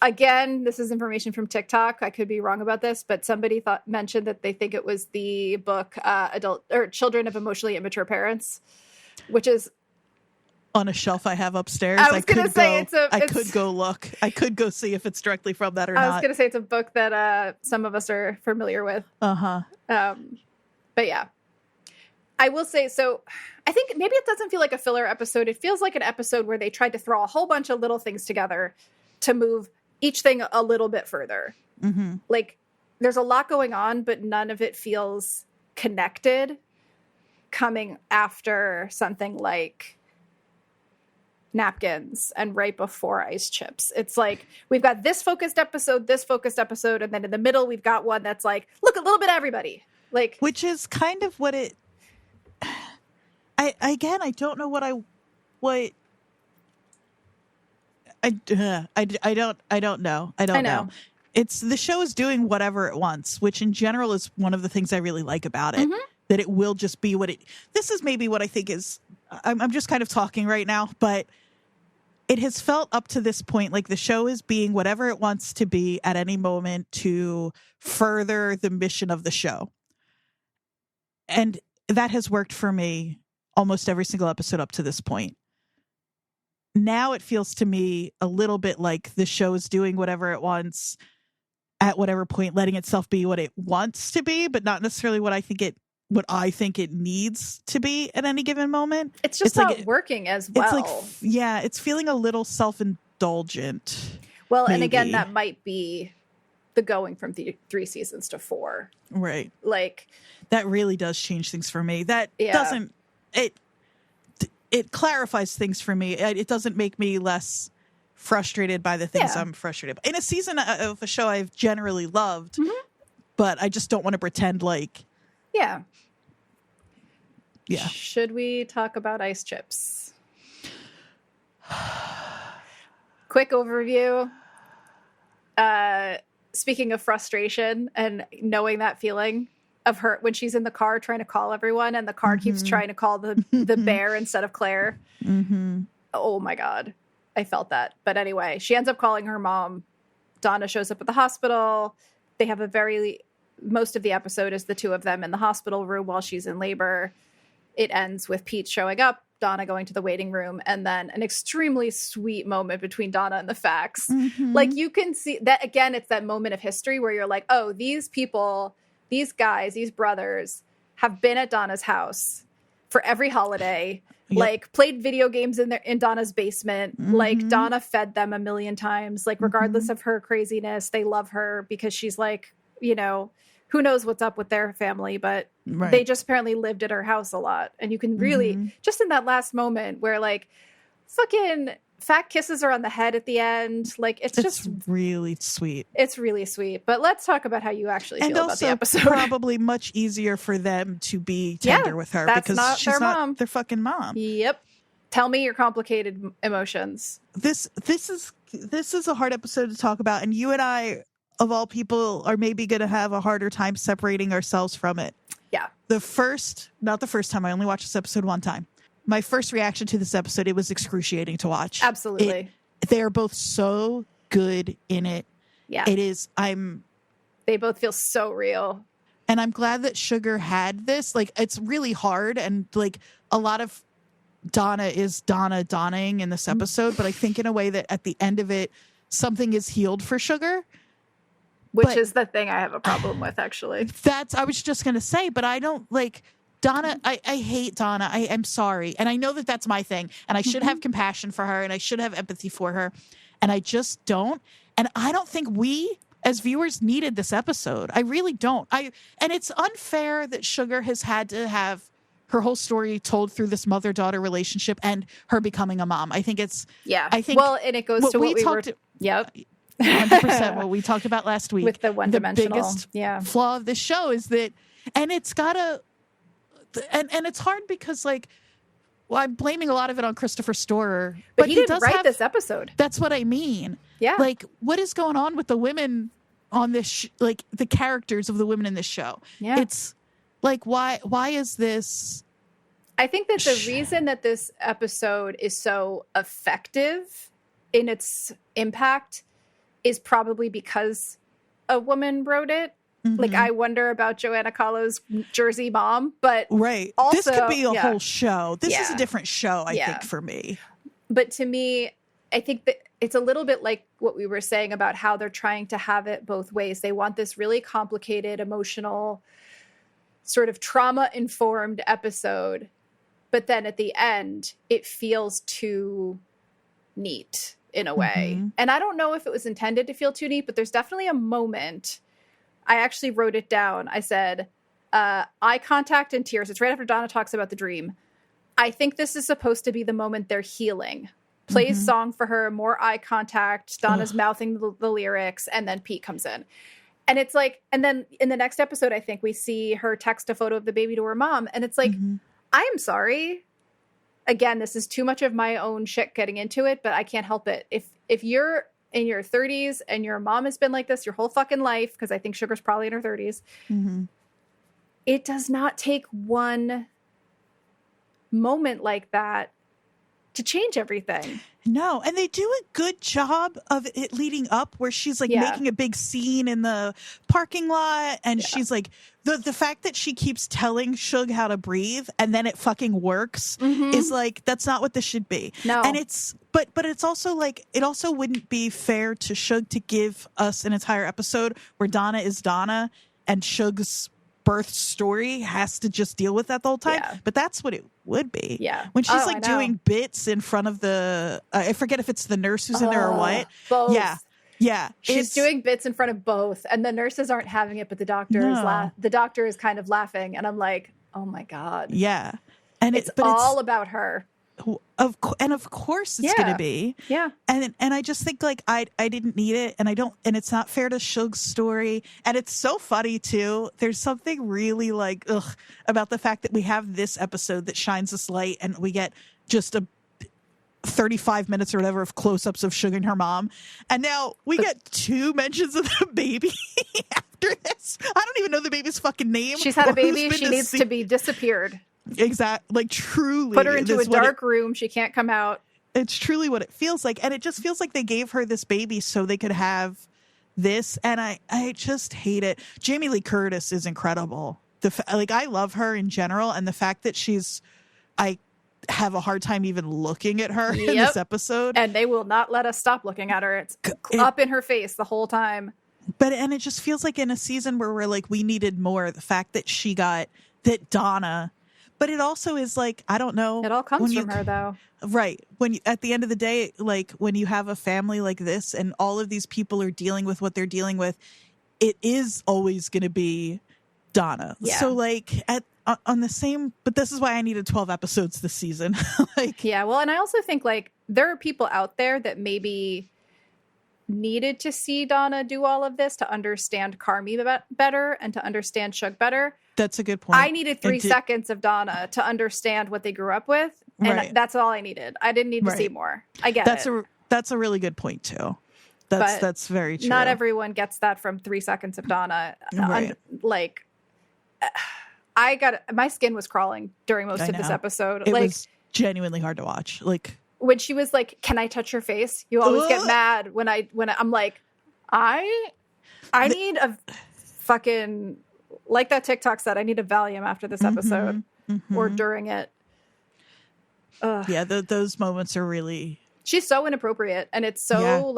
again, this is information from TikTok. I could be wrong about this, but somebody mentioned that they think it was the book Children of Emotionally Immature Parents, which is on a shelf I have upstairs. I was going to say I could go look. I could go see if it's directly from that or not. I was going to say it's a book that some of us are familiar with. But yeah, I will say, so I think maybe it doesn't feel like a filler episode. It feels like an episode where they tried to throw a whole bunch of little things together to move each thing a little bit further. Like, there's a lot going on, but none of it feels connected coming after something like napkins and right before ice chips. It's like, we've got this focused episode, and then in the middle, we've got one that's like, look, a little bit of everybody. Like, which is kind of what it, I don't know what I don't know. It's the show is doing whatever it wants, which in general is one of the things I really like about it. That it will just be this is maybe what I think is, I'm just kind of talking right now, but it has felt up to this point like the show is being whatever it wants to be at any moment to further the mission of the show. And that has worked for me almost every single episode up to this point. Now it feels to me a little bit like the show is doing whatever it wants at whatever point, letting itself be what it wants to be, but not necessarily what I think it needs to be at any given moment. It's just not working as well. It's feeling a little self-indulgent. Well, maybe. And again, that might be the going from 3 seasons to 4. Right. Like, that really does change things for me. That doesn't, it clarifies things for me. It doesn't make me less frustrated by the things I'm frustrated by. In a season of a show I've generally loved, but I just don't want to pretend like... Yeah. Yeah. Should we talk about ice chips? Quick overview. Speaking of frustration and knowing that feeling, of her when she's in the car trying to call everyone and the car keeps trying to call the bear instead of Claire. Oh my God. I felt that. But anyway, she ends up calling her mom. Donna shows up at the hospital. They have most of the episode is the two of them in the hospital room while she's in labor. It ends with Pete showing up, Donna going to the waiting room, and then an extremely sweet moment between Donna and the Fax. Like, you can see that, again, it's that moment of history where you're like, oh, these people, these guys, these brothers have been at Donna's house for every holiday. Like, played video games in Donna's basement. Like, Donna fed them a million times. Like, regardless of her craziness, they love her because she's like, you know, who knows what's up with their family, but they just apparently lived at her house a lot. And you can really, just in that last moment where, like, fucking fat kisses her on the head at the end. Like, it's just really sweet. It's really sweet. But let's talk about how you actually feel about the episode. And also probably much easier for them to be tender with her because she's not their fucking mom. Yep. Tell me your complicated emotions. This is a hard episode to talk about, and you and I, of all people, are maybe going to have a harder time separating ourselves from it. Yeah. Not the first time. I only watched this episode one time. My first reaction to this episode, it was excruciating to watch. Absolutely. They are both so good in it. Yeah. It is. They both feel so real. And I'm glad that Sugar had this. Like, it's really hard. And, like, a lot of Donna is Donnaing in this episode. But I think in a way that at the end of it, something is healed for Sugar. Which is the thing I have a problem with, actually. I was just going to say, but I don't like Donna. I hate Donna. I'm sorry. And I know that that's my thing. And I should have compassion for her and I should have empathy for her. And I just don't. And I don't think we as viewers needed this episode. I really don't. And it's unfair that Sugar has had to have her whole story told through this mother-daughter relationship and her becoming a mom. I think it's... Yeah. Well, and it goes to what we were... Yep. 100% what we talked about last week with the one-dimensional. The biggest flaw of this show is that, and it's gotta, and it's hard because, like, well, I'm blaming a lot of it on Christopher Storer, but he didn't write this episode. That's what I mean. Yeah, like, what is going on with the women on this? Like, the characters of the women in this show. Yeah, it's like, why is this? I think that the reason that this episode is so effective in its impact is probably because a woman wrote it. Like, I wonder about Joanna Kahlo's Jersey mom, but also, this could be a whole show. This is a different show, I think, for me. But to me, I think that it's a little bit like what we were saying about how they're trying to have it both ways. They want this really complicated, emotional, sort of trauma-informed episode, but then at the end, it feels too neat in a way. And I don't know if it was intended to feel too neat, but there's definitely a moment. I actually wrote it down. I said, eye contact and tears. It's right after Donna talks about the dream. I think this is supposed to be the moment they're healing. Plays song for her, more eye contact. Donna's mouthing the lyrics, and then Pete comes in. And it's like, and then in the next episode, I think we see her text a photo of the baby to her mom. And it's like, I am sorry. Again, this is too much of my own shit getting into it, but I can't help it. If you're in your 30s and your mom has been like this your whole fucking life, because I think Sugar's probably in her 30s, it does not take one moment like that to change everything. No, and they do a good job of it leading up where she's like making a big scene in the parking lot, and she's like, the fact that she keeps telling Suge how to breathe and then it fucking works is like, that's not what this should be. No. And it's but it's also like, it also wouldn't be fair to Suge to give us an entire episode where Donna is Donna and Suge's birth story has to just deal with that the whole time. But that's what it would be. When she's like doing bits in front of the I forget if it's the nurse who's in there or what. Both. Yeah. She's doing bits in front of both, and the nurses aren't having it, but the doctor is kind of laughing, and I'm like, oh my God. Yeah. And it's all about her. Of course it's going to be. Yeah. And I just think, like, I didn't need it, and it's not fair to Suge's story. And it's so funny too. There's something really like about the fact that we have this episode that shines this light, and we get just 35 minutes or whatever of close-ups of Sugar and her mom, and now we get 2 mentions of the baby after this. I don't even know the baby's fucking name. She's had a baby. She needs to be disappeared. Exactly. Like, truly. Put her into a dark room. She can't come out. It's truly what it feels like. And it just feels like they gave her this baby so they could have this. And I just hate it. Jamie Lee Curtis is incredible. I love her in general. And the fact that I have a hard time even looking at her in this episode. And they will not let us stop looking at her. It's up in her face the whole time. And it just feels like in a season where we're like, we needed more. The fact that she got that Donna, but it also is like, I don't know. It all comes from her, though. Right. At the end of the day, like when you have a family like this and all of these people are dealing with what they're dealing with, it is always going to be Donna. Yeah. So like on the same, but this is why I needed 12 episodes this season. Yeah. Well, and I also think like there are people out there that maybe needed to see Donna do all of this to understand Carmi better and to understand Shug better. That's a good point. I needed 3 seconds of Donna to understand what they grew up with. And that's all I needed. I didn't need to see more. I get it. That's a really good point too. That's very true. Not everyone gets that from 3 seconds of Donna. Right. My skin was crawling during most of this episode. It was genuinely hard to watch. Like when she was like, "Can I touch your face?" You always get mad when I'm like, I need a fucking, like that TikTok said, I need a Valium after this episode or during it. Ugh. Yeah, those moments are really. She's so inappropriate, and it's so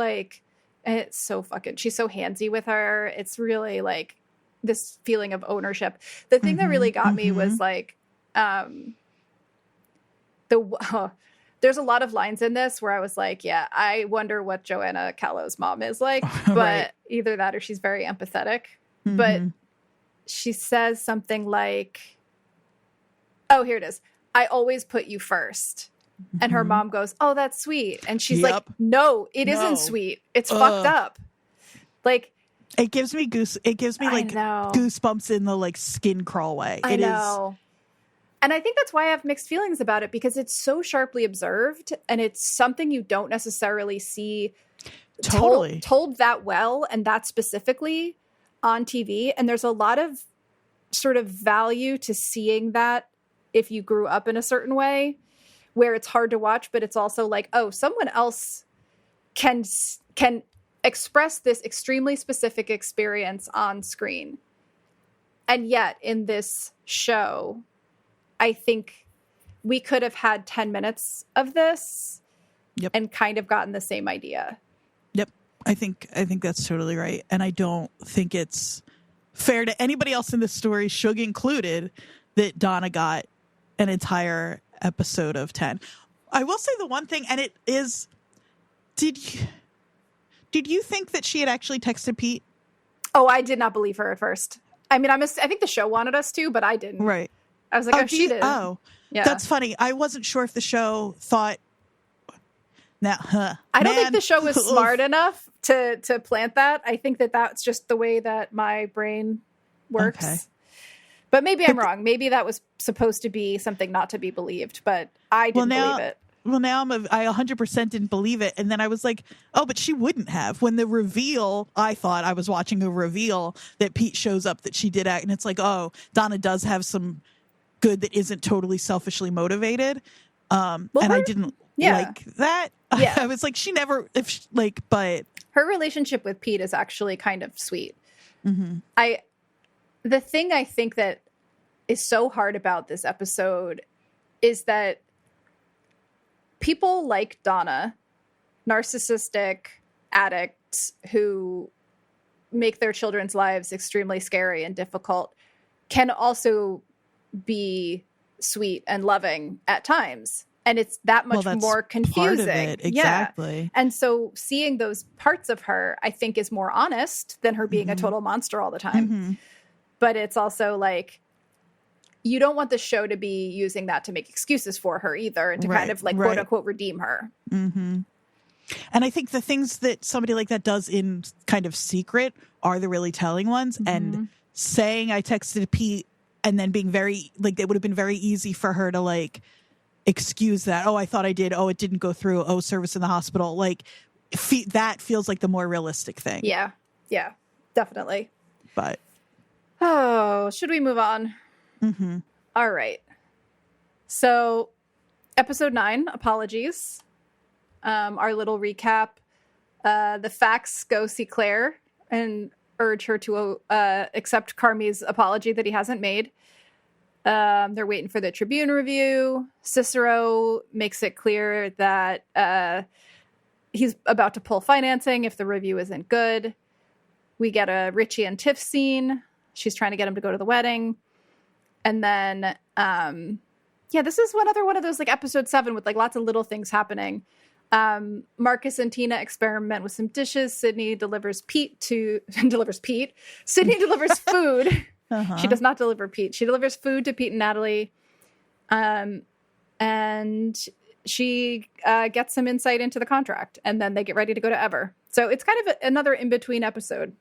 it's so fucking. She's so handsy with her. It's really like this feeling of ownership. The thing that really got me was like, there's a lot of lines in this where I was like, yeah, I wonder what Joanna Callow's mom is like, but either that or she's very empathetic. But she says something like, oh, here it is. I always put you first. And her mom goes, oh, that's sweet. And she's like, no, it isn't sweet. It's fucked up. Like, it gives me goosebumps in the like skin crawl way. I know. And I think that's why I have mixed feelings about it, because it's so sharply observed and it's something you don't necessarily see told that well and that specifically on TV. And there's a lot of sort of value to seeing that if you grew up in a certain way, where it's hard to watch, but it's also like, oh, someone else can express this extremely specific experience on screen. And yet in this show, I think we could have had 10 minutes of this and kind of gotten the same idea. Yep. I think that's totally right. And I don't think it's fair to anybody else in this story, Shug included, that Donna got an entire episode of 10. I will say the one thing, and it is, did you think that she had actually texted Pete? Oh, I did not believe her at first. I mean, I think the show wanted us to, but I didn't. Right. I was like, she did. Oh, yeah. That's funny. I wasn't sure if the show thought. I don't think the show was smart enough to plant that. I think that's just the way that my brain works. Okay. But maybe I'm wrong. Maybe that was supposed to be something not to be believed, but I didn't believe it. Well, now I 100% didn't believe it. And then I was like, oh, but she wouldn't have. When the reveal, I thought I was watching a reveal that Pete shows up that she did act. And it's like, oh, Donna does have some good that isn't totally selfishly motivated. I didn't like that. Yeah. I was like, but her relationship with Pete is actually kind of sweet. Mm-hmm. The thing I think that is so hard about this episode is that people like Donna, narcissistic addicts who make their children's lives extremely scary and difficult, can also be sweet and loving at times. And it's that much more confusing. Part of it. Exactly. Yeah. And so seeing those parts of her, I think, is more honest than her being a total monster all the time. Mm-hmm. But it's also like, you don't want the show to be using that to make excuses for her either, and to kind of like quote unquote redeem her. Mm-hmm. And I think the things that somebody like that does in kind of secret are the really telling ones. Mm-hmm. And saying I texted Pete and then being very like, it would have been very easy for her to like excuse that. Oh, I thought I did. Oh, it didn't go through. Oh, service in the hospital. Like that feels like the more realistic thing. Yeah. Yeah, definitely. But. Oh, should we move on? Mm-hmm. All right. So episode 9, apologies. Our little recap. The facts go see Claire and urge her to accept Carmi's apology that he hasn't made. They're waiting for the Tribune review. Cicero makes it clear that he's about to pull financing if the review isn't good. We get a Richie and Tiff scene. She's trying to get him to go to the wedding. And then, this is one of those like episode 7 with like lots of little things happening. Marcus and Tina experiment with some dishes. Sydney delivers Sydney delivers food. Uh-huh. She does not deliver Pete. She delivers food to Pete and Natalie. And she gets some insight into the contract, and then they get ready to go to Ever. So it's kind of another in-between episode.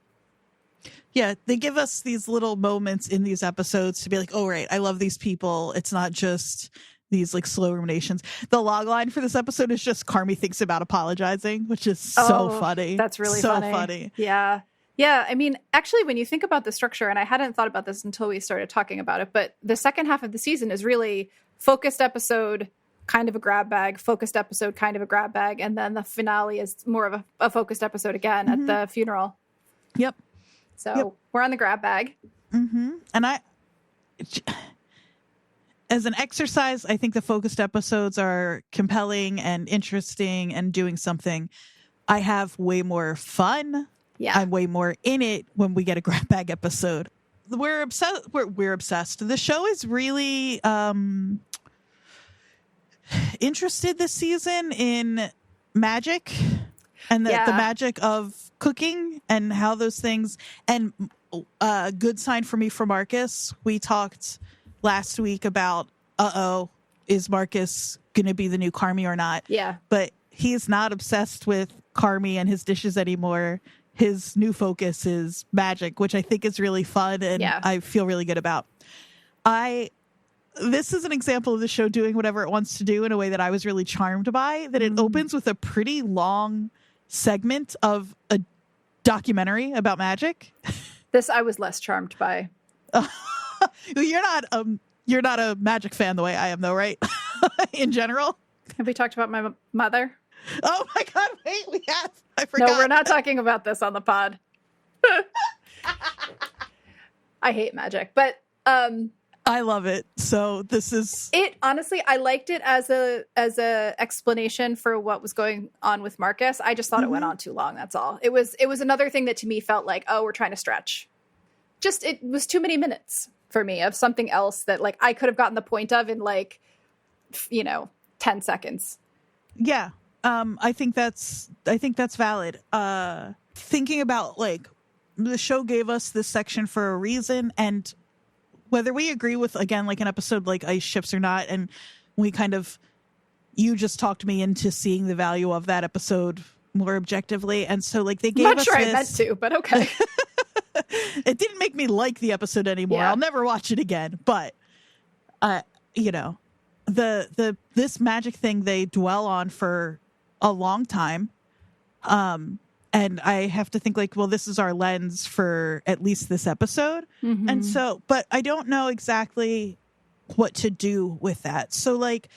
Yeah, they give us these little moments in these episodes to be like, oh, right, I love these people. It's not just these like slow ruminations. The log line for this episode is just Carmi thinks about apologizing, which is so funny. That's really so funny. Yeah. Yeah. I mean, actually, when you think about the structure, and I hadn't thought about this until we started talking about it, but the second half of the season is really focused episode, kind of a grab bag, focused episode, kind of a grab bag. And then the finale is more of a focused episode again at the funeral. Yep. So we're on the grab bag. Mm-hmm. And as an exercise, I think the focused episodes are compelling and interesting and doing something. I have way more fun. Yeah. I'm way more in it when we get a grab bag episode. We're obsessed. We're obsessed. The show is really interested this season in magic and the magic of cooking and how those things, and a good sign for me for Marcus. We talked last week about, is Marcus going to be the new Carmi or not? Yeah. But he's not obsessed with Carmi and his dishes anymore. His new focus is magic, which I think is really fun and I feel really good about. This is an example of the show doing whatever it wants to do in a way that I was really charmed by, that it opens with a pretty long segment of a documentary about magic. This I was less charmed by. You're not a magic fan the way I am, though, right? In general. Have we talked about my mother? Oh my God! Wait, we have. I forgot. No, we're not talking about this on the pod. I hate magic, but I love it. So this is it. Honestly, I liked it as a explanation for what was going on with Marcus. I just thought it went on too long. That's all. It was another thing that to me felt like, oh, we're trying to stretch. Just it was too many minutes for me of something else that like I could have gotten the point of in like 10 seconds. Yeah. I think that's valid. Thinking about like the show gave us this section for a reason, and whether we agree with, again, like an episode like Ice Ships or not, and you just talked me into seeing the value of that episode more objectively, and so like they gave us I meant to, but okay. It didn't make me like the episode anymore. Yeah. I'll never watch it again, but this magic thing they dwell on for a long time. And I have to think like, well, this is our lens for at least this episode. Mm-hmm. And so, but I don't know exactly what to do with that. So like,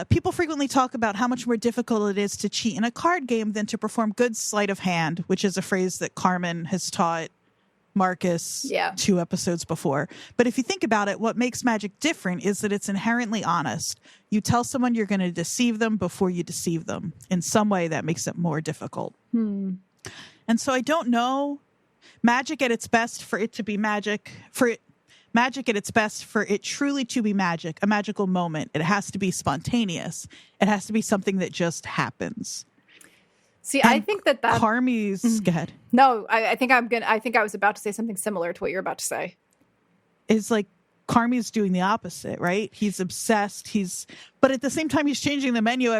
people frequently talk about how much more difficult it is to cheat in a card game than to perform good sleight of hand, which is a phrase that Carmen has taught Marcus 2 episodes before. But if you think about it, what makes magic different is that it's inherently honest. You tell someone you're going to deceive them before you deceive them. In some way, that makes it more difficult. And so I don't know. Magic at its best for it to be magic, magic at its best for it truly to be magic, a magical moment. It has to be spontaneous. It has to be something that just happens. See, and I think that Carmi's good. No, I think I was about to say something similar to what you're about to say. Is like Carmi's doing the opposite, right? He's obsessed. But at the same time, he's changing the menu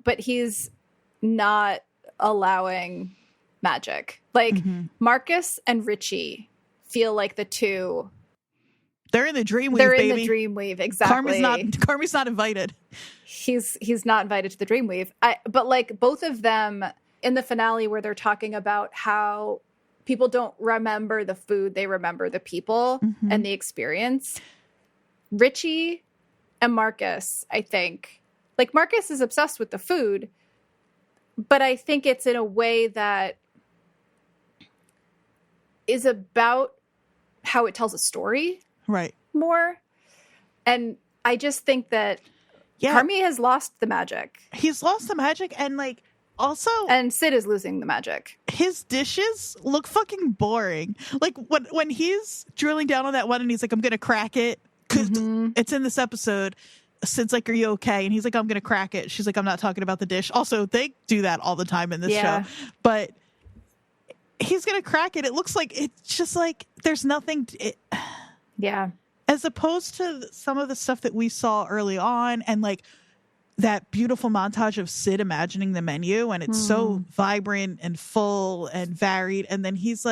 but he's not allowing magic. Like Marcus and Richie feel like the two They're in the Dreamweave, They're in baby. the Dreamweave, exactly. Carmi's not invited. He's not invited to the Dreamweave. But like both of them in the finale where they're talking about how people don't remember the food, they remember the people and the experience. Richie and Marcus, I think. Like Marcus is obsessed with the food, but I think it's in a way that is about how it tells a story. Right. More. And I just think that Carmi has lost the magic. He's lost the magic, and like also, and Sid is losing the magic. His dishes look fucking boring. Like when he's drilling down on that one, and he's like, "I'm gonna crack it." Cause it's in this episode. Sid's like, "Are you okay?" And he's like, "I'm gonna crack it." She's like, "I'm not talking about the dish." Also, they do that all the time in this show, but he's gonna crack it. It looks like it's just like there's nothing. As opposed to some of the stuff that we saw early on, and like that beautiful montage of Sid imagining the menu, and it's so vibrant and full and varied. And then he's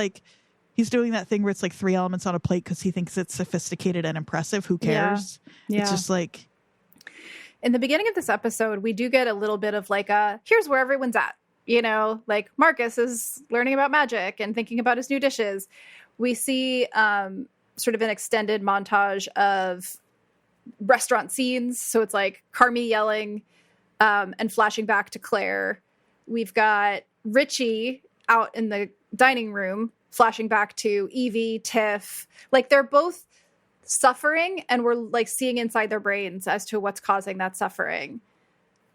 doing that thing where it's like 3 elements on a plate because he thinks it's sophisticated and impressive. Who cares? Yeah. It's just like, in the beginning of this episode, we do get a little bit of like here's where everyone's at. You know, like Marcus is learning about magic and thinking about his new dishes. We see sort of an extended montage of restaurant scenes. So it's like Carmi yelling and flashing back to Claire. We've got Richie out in the dining room flashing back to Evie, Tiff. Like they're both suffering, and we're like seeing inside their brains as to what's causing that suffering.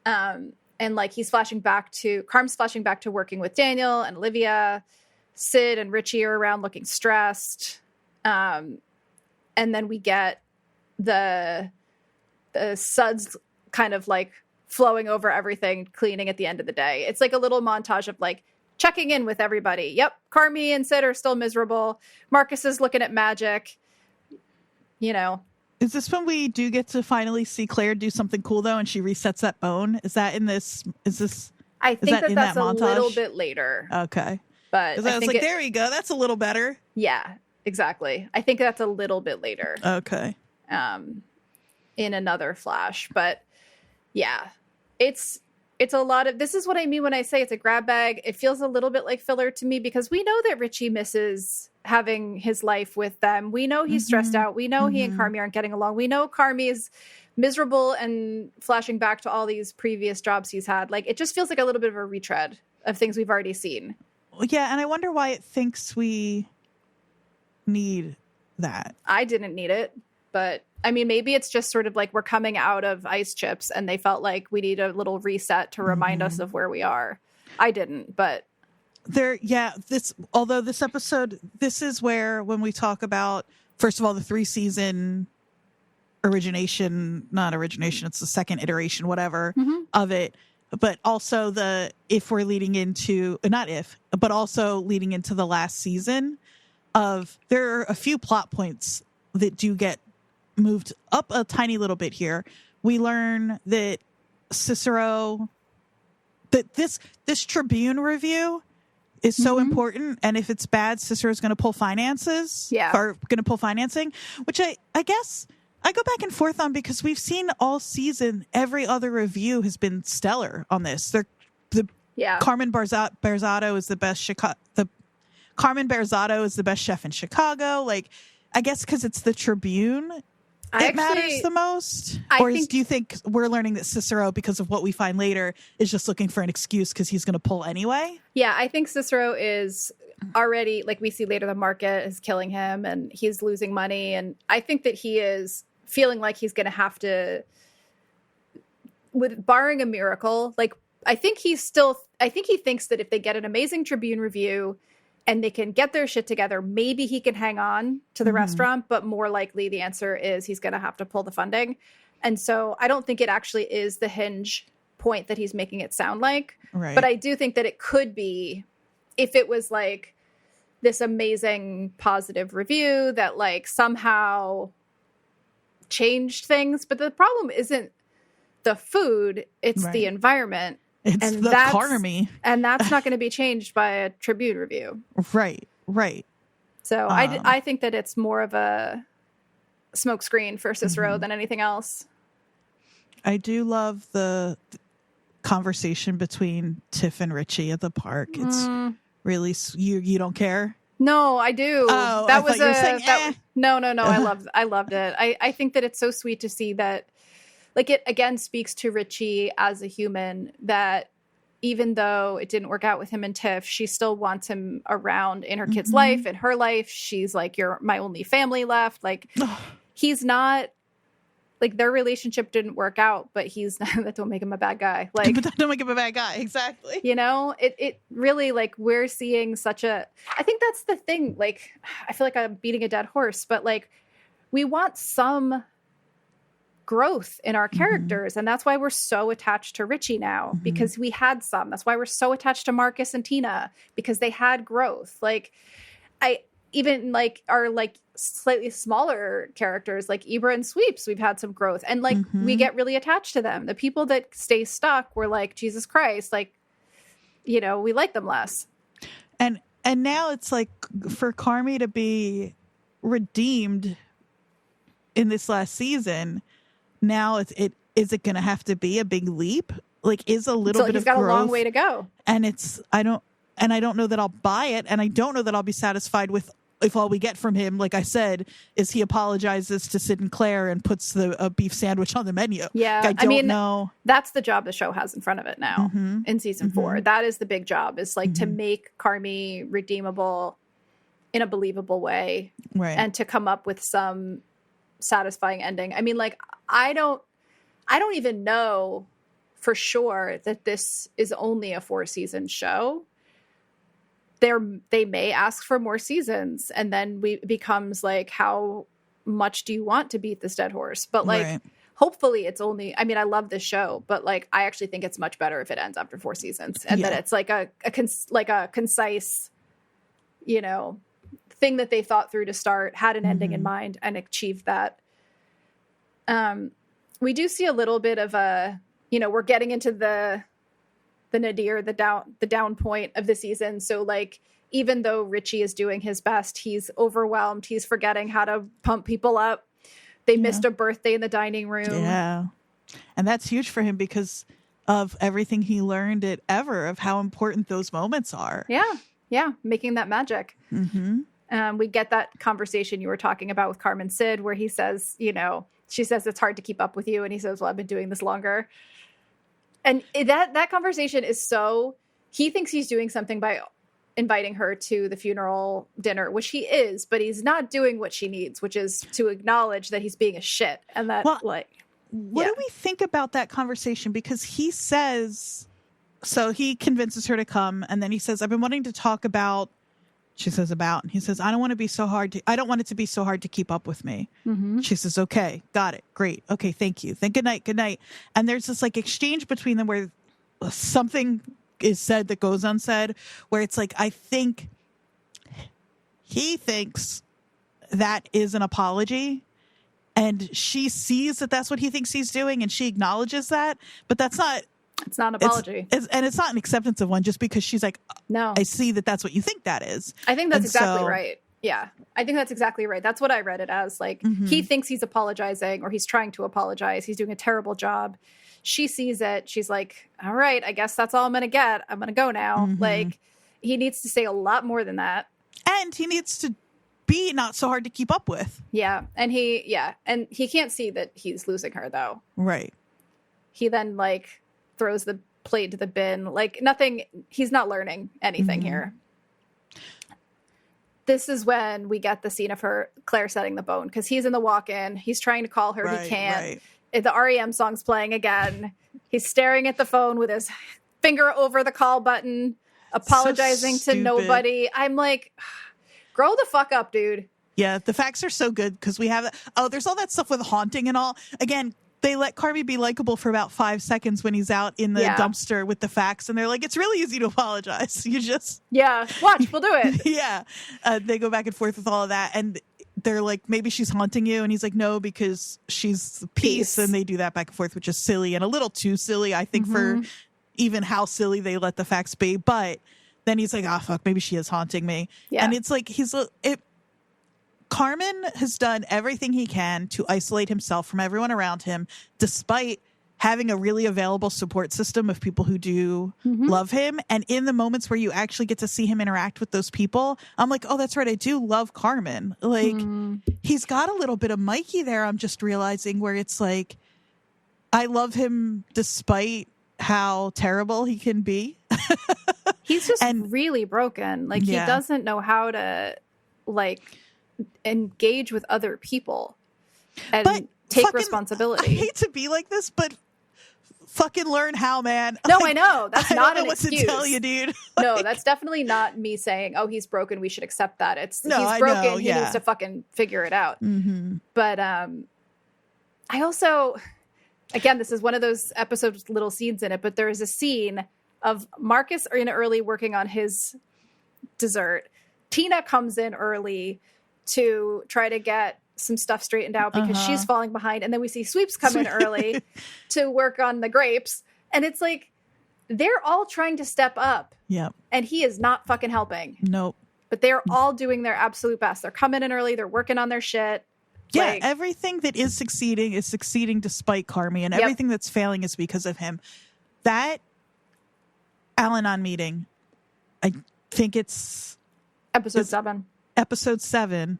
And like Carm's flashing back to working with Daniel and Olivia. Sid and Richie are around looking stressed. And then we get the suds kind of like flowing over everything, cleaning at the end of the day. It's like a little montage of like checking in with everybody. Yep, Carmi and Sid are still miserable. Marcus is looking at magic. You know. Is this when we do get to finally see Claire do something cool though, and she resets that bone? Is that in this? I think that's a little bit later. Okay, but I was like, there we go. That's a little better. Yeah, exactly. I think that's a little bit later. Okay. In another flash, but yeah, it's a lot of, this is what I mean when I say it's a grab bag. It feels a little bit like filler to me because we know that Richie misses having his life with them. We know he's stressed out. We know he and Carmi aren't getting along. We know Carmi is miserable and flashing back to all these previous jobs he's had. Like, it just feels like a little bit of a retread of things we've already seen. Yeah, and I wonder why it thinks we need that. I didn't need it, but I mean, maybe it's just sort of like we're coming out of Ice Chips and they felt like we need a little reset to remind us of where we are. I didn't, but this episode, this is where, when we talk about, first of all, the 3-season not origination, it's the second iteration, whatever, of it. But also leading into the last season there are a few plot points that do get moved up a tiny little bit here. We learn that Cicero, that this Tribune review is so important, and if it's bad, Cicero's going to pull finances. Or going to pull financing, which I guess I go back and forth on, because we've seen all season every other review has been stellar on this. Carmen Berzatto is the best Carmen Berzatto is the best chef in Chicago. Like, I guess because it's the Tribune, matters the most? Do you think we're learning that Cicero, because of what we find later, is just looking for an excuse because he's going to pull anyway? Yeah, I think Cicero is already, like we see later, the market is killing him and he's losing money. And I think that he is feeling like he's going to have to, barring a miracle, like I think he thinks that if they get an amazing Tribune review and they can get their shit together, maybe he can hang on to the restaurant, but more likely the answer is he's going to have to pull the funding. And so I don't think it actually is the hinge point that he's making it sound like. Right. But I do think that it could be, if it was like this amazing positive review that like somehow changed things. But the problem isn't the food, it's the environment. It's the Carmi. And that's not going to be changed by a Tribune review. Right. So I think that it's more of a smokescreen for Cicero than anything else. I do love the conversation between Tiff and Richie at the park. It's really you don't care. No, I do. Oh, that I was thought you were saying, no. I loved it. I think that it's so sweet to see that, like, it again speaks to Richie as a human, that even though it didn't work out with him and Tiff, she still wants him around in her kid's life, in her life. She's like, you're my only family left. Like, he's not, like, their relationship didn't work out, but he's not, that don't make him a bad guy. Like, but that don't make him a bad guy. Exactly. You know, it really, like, we're seeing such a, I think that's the thing. Like, I feel like I'm beating a dead horse, but like, we want some growth in our characters, and that's why we're so attached to Richie now, because we had some. That's why we're so attached to Marcus and Tina, because they had growth. Like, I even like our like slightly smaller characters like Ibra and Sweeps, we've had some growth, and like we get really attached to them. The people that stay stuck, we're like, Jesus Christ, like, you know, we like them less. And now it's like, for Carmi to be redeemed in this last season, now is it going to have to be a big leap? Like, is a little bit of growth. He's got a long way to go. And I don't know that I'll buy it, and I don't know that I'll be satisfied with if all we get from him, like I said, is he apologizes to Sid and Claire and puts a beef sandwich on the menu. Yeah, I don't know. That's the job the show has in front of it now in season 4. That is the big job, is like to make Carmi redeemable in a believable way, right, and to come up with some satisfying ending. I mean, like, I don't even know for sure that this is only a 4-season show. They may ask for more seasons, and then it becomes like, how much do you want to beat this dead horse? But like, hopefully it's only, I mean, I love this show, but like, I actually think it's much better if it ends after 4 seasons, and that it's like a concise, you know, thing that they thought through to start, had an ending in mind, and achieved that. We do see a little bit of a, you know, we're getting into the nadir, the down point of the season. So like, even though Richie is doing his best, he's overwhelmed. He's forgetting how to pump people up. They missed a birthday in the dining room. Yeah. And that's huge for him because of everything he learned at Ever, of how important those moments are. Yeah. Yeah. Making that magic. We get that conversation you were talking about with Carmen Sid, where he says, you know, she says, it's hard to keep up with you. And he says, well, I've been doing this longer. And that conversation is so, he thinks he's doing something by inviting her to the funeral dinner, which he is, but he's not doing what she needs, which is to acknowledge that he's being a shit. And that, what do we think about that conversation? Because he says, so he convinces her to come, and then he says, I've been wanting to talk about, she says about, and he says, I don't want it to be so hard to keep up with me. She says, okay, got it. Great. Okay. Thank you. Good night. And there's this like exchange between them where something is said that goes unsaid, where it's like, I think he thinks that is an apology, and she sees that that's what he thinks he's doing, and she acknowledges that, but that's not, it's not an apology. And it's not an acceptance of one, just because she's like, no, I see that that's what you think that is. I think that's exactly right. Yeah, I think that's exactly right. That's what I read it as. Like, he thinks he's apologizing, or he's trying to apologize. He's doing a terrible job. She sees it. She's like, all right, I guess that's all I'm going to get. I'm going to go now. Like, he needs to say a lot more than that. And he needs to be not so hard to keep up with. Yeah. And he can't see that he's losing her, though. Right. He then, like, throws the plate to the bin. Like, nothing, he's not learning anything here. This is when we get the scene of Claire setting the bone, because he's in the walk-in. He's trying to call her. He can't. The REM song's playing again. He's staring at the phone with his finger over the call button, apologizing to nobody. I'm like, grow the fuck up, dude. Yeah, the facts are so good, because we have, there's all that stuff with haunting and all. Again, they let Carmi be likable for about 5 seconds when he's out in the dumpster with the facts, and they're like, it's really easy to apologize. You just... Yeah, watch, we'll do it. Yeah. They go back and forth with all of that, and they're like, maybe she's haunting you, and he's like, no, because she's peace. And they do that back and forth, which is silly, and a little too silly, I think, for even how silly they let the facts be. But then he's like, fuck, maybe she is haunting me. Yeah. And it's like, Carmen has done everything he can to isolate himself from everyone around him, despite having a really available support system of people who do love him. And in the moments where you actually get to see him interact with those people, I'm like, oh, that's right. I do love Carmen. Like, he's got a little bit of Mikey there. I'm just realizing where it's like, I love him despite how terrible he can be. He's just really broken. Like, he doesn't know how to, like, engage with other people and take responsibility. I hate to be like this, but fucking learn how, man. No, I know. That's not an excuse. I don't know what to tell you, dude. No, that's definitely not me saying, oh, he's broken, we should accept that. It's he's broken, he needs to fucking figure it out. But I also, again, this is one of those episodes with little scenes in it, but there is a scene of Marcus in early working on his dessert. Tina comes in early to try to get some stuff straightened out because she's falling behind. And then we see Sweeps come in early to work on the grapes. And it's like, they're all trying to step up. Yep. And he is not fucking helping. Nope. But they're all doing their absolute best. They're coming in early. They're working on their shit. Yeah, like, everything that is succeeding despite Carmi. And everything that's failing is because of him. That Al-Anon meeting, I think it's... Episode 7.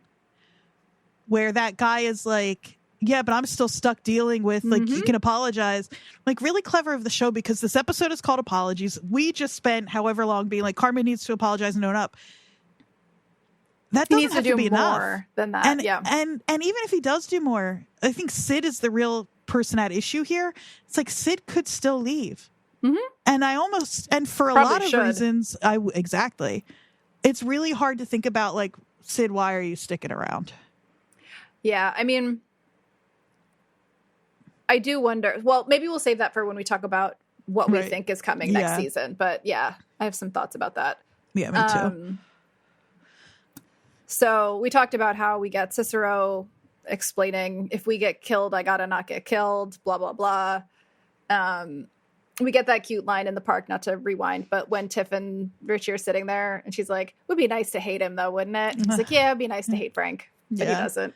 Where that guy is like, yeah, but I'm still stuck dealing with, like, you can apologize. Like, really clever of the show, because this episode is called Apologies. We just spent however long being like, Carmen needs to apologize and own up. That doesn't have to be enough. More than that. And even if he does do more, I think Sid is the real person at issue here. It's like Sid could still leave. And for a lot of reasons, exactly. It's really hard to think about, like, Sid, why are you sticking around? Yeah, I mean, I do wonder. Well, maybe we'll save that for when we talk about what we think is coming next season. But yeah, I have some thoughts about that. Yeah, me too. So we talked about how we get Cicero explaining, if we get killed, I gotta not get killed, blah, blah, blah. We get that cute line in the park, not to rewind, but when Tiff and Richie are sitting there and she's like, would be nice to hate him though, wouldn't it? He's like, yeah, it'd be nice to hate Frank. But he doesn't.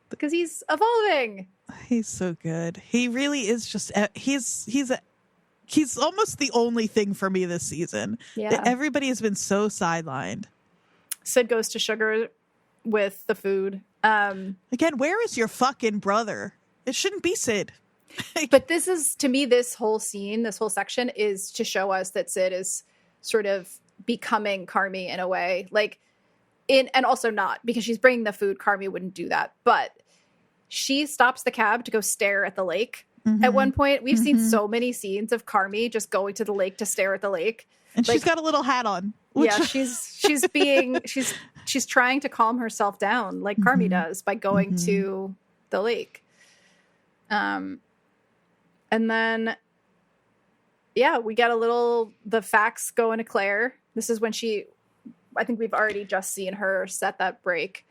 Because he's evolving. He's so good. He really is just, he's almost the only thing for me this season. Yeah. Everybody has been so sidelined. Sid goes to Sugar with the food. Again, where is your fucking brother? It shouldn't be Sid. But this is, to me, this whole scene, this whole section is to show us that Sid is sort of becoming Carmi in a way. Like, and also not, because she's bringing the food. Carmi wouldn't do that. But she stops the cab to go stare at the lake. At one point, we've seen so many scenes of Carmi just going to the lake to stare at the lake. And like, she's got a little hat on. Yeah, she's trying to calm herself down like Carmi does by going to the lake. And then, yeah, we get the facts going to Claire. This is when I think we've already just seen her set that break.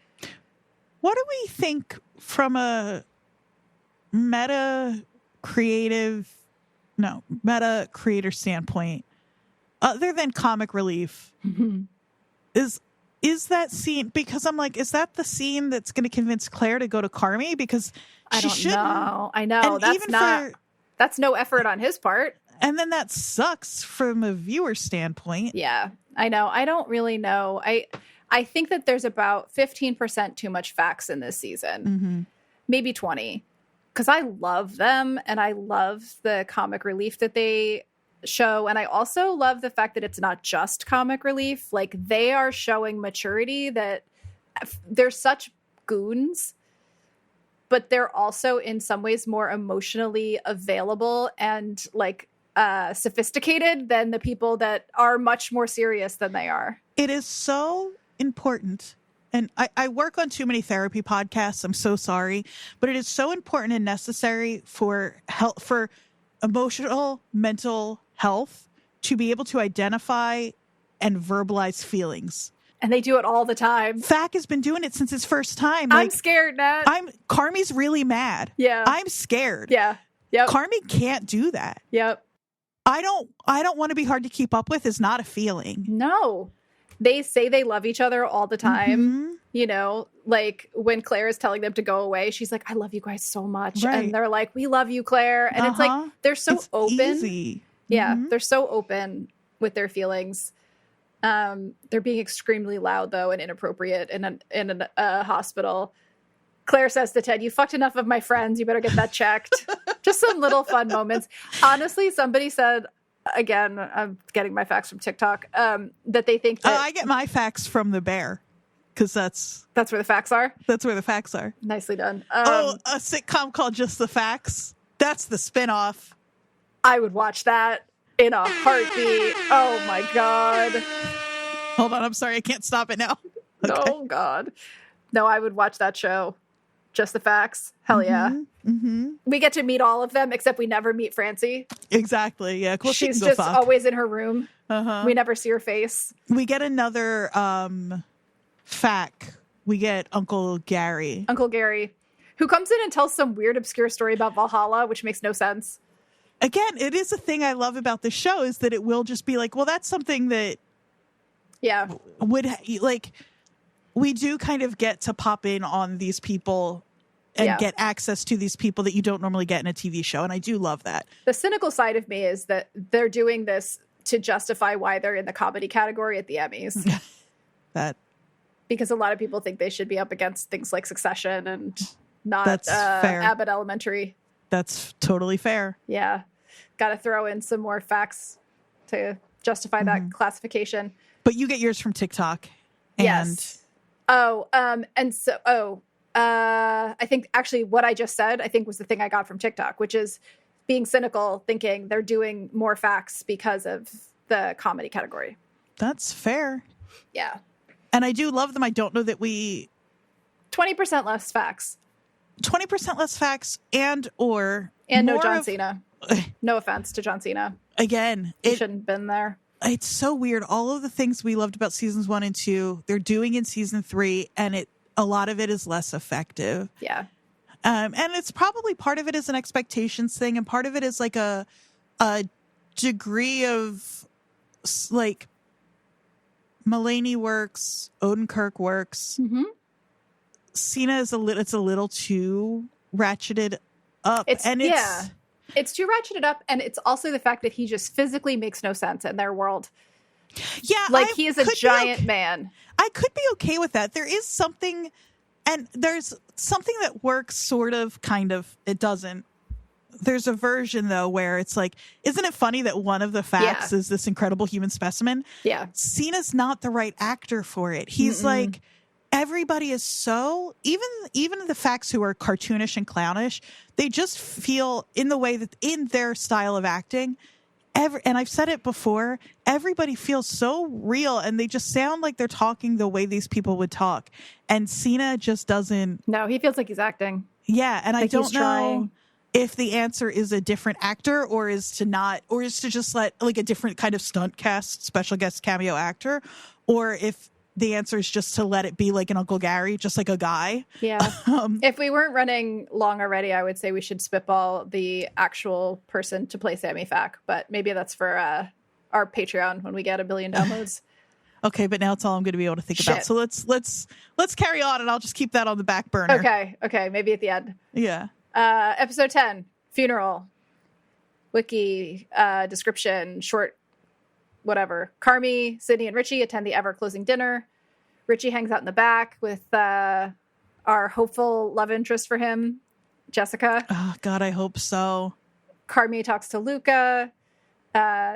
What do we think from a meta creator standpoint, other than comic relief? Is that scene, because I'm like, is that the scene that's going to convince Claire to go to Carmi? Because I don't know. I know. And that's no effort on his part. And then that sucks from a viewer standpoint. Yeah, I know. I don't really know. I think that there's about 15% too much facts in this season. Maybe 20. Because I love them and I love the comic relief that they show. And I also love the fact that it's not just comic relief. Like, they are showing maturity, that they're such goons, but they're also in some ways more emotionally available and like sophisticated than the people that are much more serious than they are. It is so important. And I work on too many therapy podcasts. I'm so sorry, but it is so important and necessary for emotional, mental health to be able to identify and verbalize feelings. And they do it all the time. Fack has been doing it since his first time. I'm scared, Nat. Carmi's really mad. Yeah. I'm scared. Yeah. Yep. Carmi can't do that. Yep. I don't want to be hard to keep up with is not a feeling. No. They say they love each other all the time. You know, like when Claire is telling them to go away, she's like, I love you guys so much. Right. And they're like, we love you, Claire. And it's like, they're so it's open. Easy. Yeah. They're so open with their feelings. They're being extremely loud though and inappropriate in a hospital. Claire says to Ted, you fucked enough of my friends. You better get that checked. Just some little fun moments. Honestly, somebody said, again, I'm getting my facts from TikTok, that they think that I get my facts from the bear. Because that's where the facts are. That's where the facts are. Nicely done. A sitcom called Just the Facts. That's the spinoff. I would watch that in a heartbeat. Oh my God. Hold on, I'm sorry, I can't stop it now. Okay. Oh God. No, I would watch that show. Just the Facts. Hell yeah. Mm-hmm. We get to meet all of them, except we never meet Francie. Exactly. Yeah. Well, she's just always in her room. We never see her face. We get another fact. We get Uncle Gary, who comes in and tells some weird obscure story about Valhalla, which makes no sense. Again, it is a thing I love about this show is that it will just be like, well, that's something that would like, we do kind of get to pop in on these people and get access to these people that you don't normally get in a TV show. And I do love that. The cynical side of me is that they're doing this to justify why they're in the comedy category at the Emmys. Because a lot of people think they should be up against things like Succession and not fair. Abbott Elementary. That's totally fair. Yeah. Got to throw in some more facts to justify that classification. But you get yours from TikTok. And yes. I think actually what I just said, I think was the thing I got from TikTok, which is being cynical, thinking they're doing more facts because of the comedy category. That's fair. Yeah. And I do love them. I don't know that 20% less facts. 20% less facts and no John Cena. No offense to John Cena. Again, he shouldn't have been there. It's so weird. All of the things we loved about seasons 1 and 2, they're doing in season 3, and a lot of it is less effective. Yeah. And it's probably part of it is an expectations thing, and part of it is like a degree of like Mulaney works, Odenkirk works. Mm-hmm. Cena is it's a little too ratcheted up. It's too ratcheted up, and it's also the fact that he just physically makes no sense in their world. Yeah, like he is a giant man. I could be okay with that. There is something, and there's something that works sort of, kind of, it doesn't. There's a version, though, where it's like, isn't it funny that one of the facts is this incredible human specimen? Yeah. Cena's not the right actor for it. He's like, everybody is so, even the facts who are cartoonish and clownish, they just feel in the way that in their style of acting, and I've said it before, everybody feels so real and they just sound like they're talking the way these people would talk. And Cena just doesn't. No, he feels like he's acting. Yeah. And like I don't know if the answer is a different actor or is to just let like a different kind of stunt cast, special guest cameo actor, or if the answer is just to let it be like an Uncle Gary, just like a guy. Yeah. If we weren't running long already, I would say we should spitball the actual person to play Sammy Fack, but maybe that's for our Patreon when we get 1 billion downloads. Okay, but now it's all I'm going to be able to think about. So let's carry on, and I'll just keep that on the back burner. Okay, maybe at the end. Yeah. Episode 10, funeral. Wiki description, short, whatever. Carmi, Sydney, and Richie attend the ever-closing dinner. Richie hangs out in the back with our hopeful love interest for him, Jessica. Oh, God, I hope so. Carmi talks to Luca.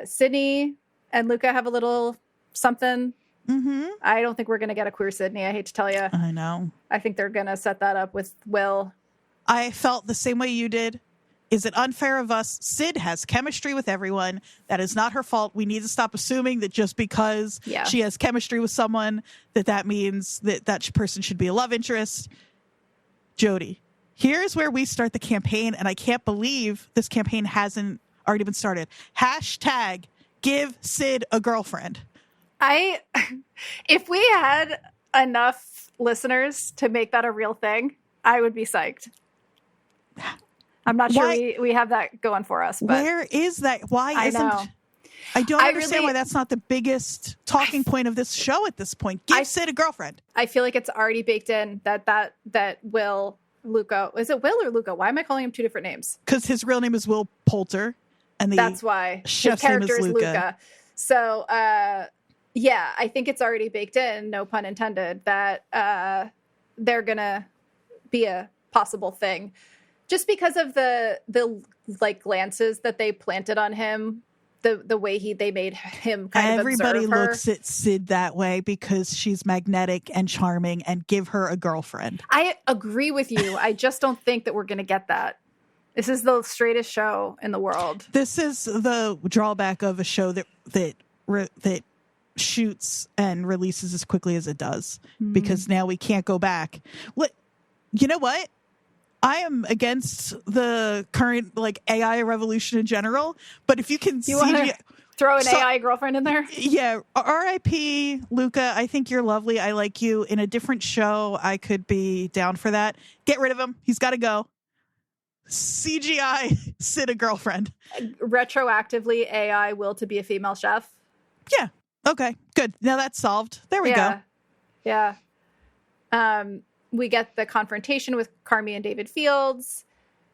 Sydney and Luca have a little something. Mm-hmm. I don't think we're going to get a queer Sydney. I hate to tell you. I know. I think they're going to set that up with Will. I felt the same way you did. Is it unfair of us? Sid has chemistry with everyone. That is not her fault. We need to stop assuming that just because she has chemistry with someone, that means that person should be a love interest. Jodie, here's where we start the campaign, and I can't believe this campaign hasn't already been started. Hashtag give Sid a girlfriend. If we had enough listeners to make that a real thing, I would be psyched. I'm not sure we have that going for us. But where is that? Why isn't? I don't understand why that's not the biggest talking point of this show at this point. Give Sid a girlfriend. I feel like it's already baked in that Will Luca. Is it Will or Luca? Why am I calling him two different names? Because his real name is Will Poulter, and that's why chef's his character name is Luca. So, yeah, I think it's already baked in, no pun intended, that they're gonna be a possible thing, just because of the like glances that they planted on him. The way they made him kind Everybody of observe her. looks at Sid that way because she's magnetic and charming, and give her a girlfriend. I agree with you. I just don't think that we're going to get that. This is the straightest show in the world. This is the drawback of a show that shoots and releases as quickly as it does, because now we can't go back. You know what? I am against the current like AI revolution in general, but if you can throw an AI girlfriend in there, yeah. R.I.P. Luca. I think you're lovely. I like you. In a different show, I could be down for that. Get rid of him. He's got to go. CGI Sid a girlfriend. Retroactively, AI Will to be a female chef. Yeah. Okay. Good. Now that's solved. There we go. Yeah. We get the confrontation with Carmi and David Fields,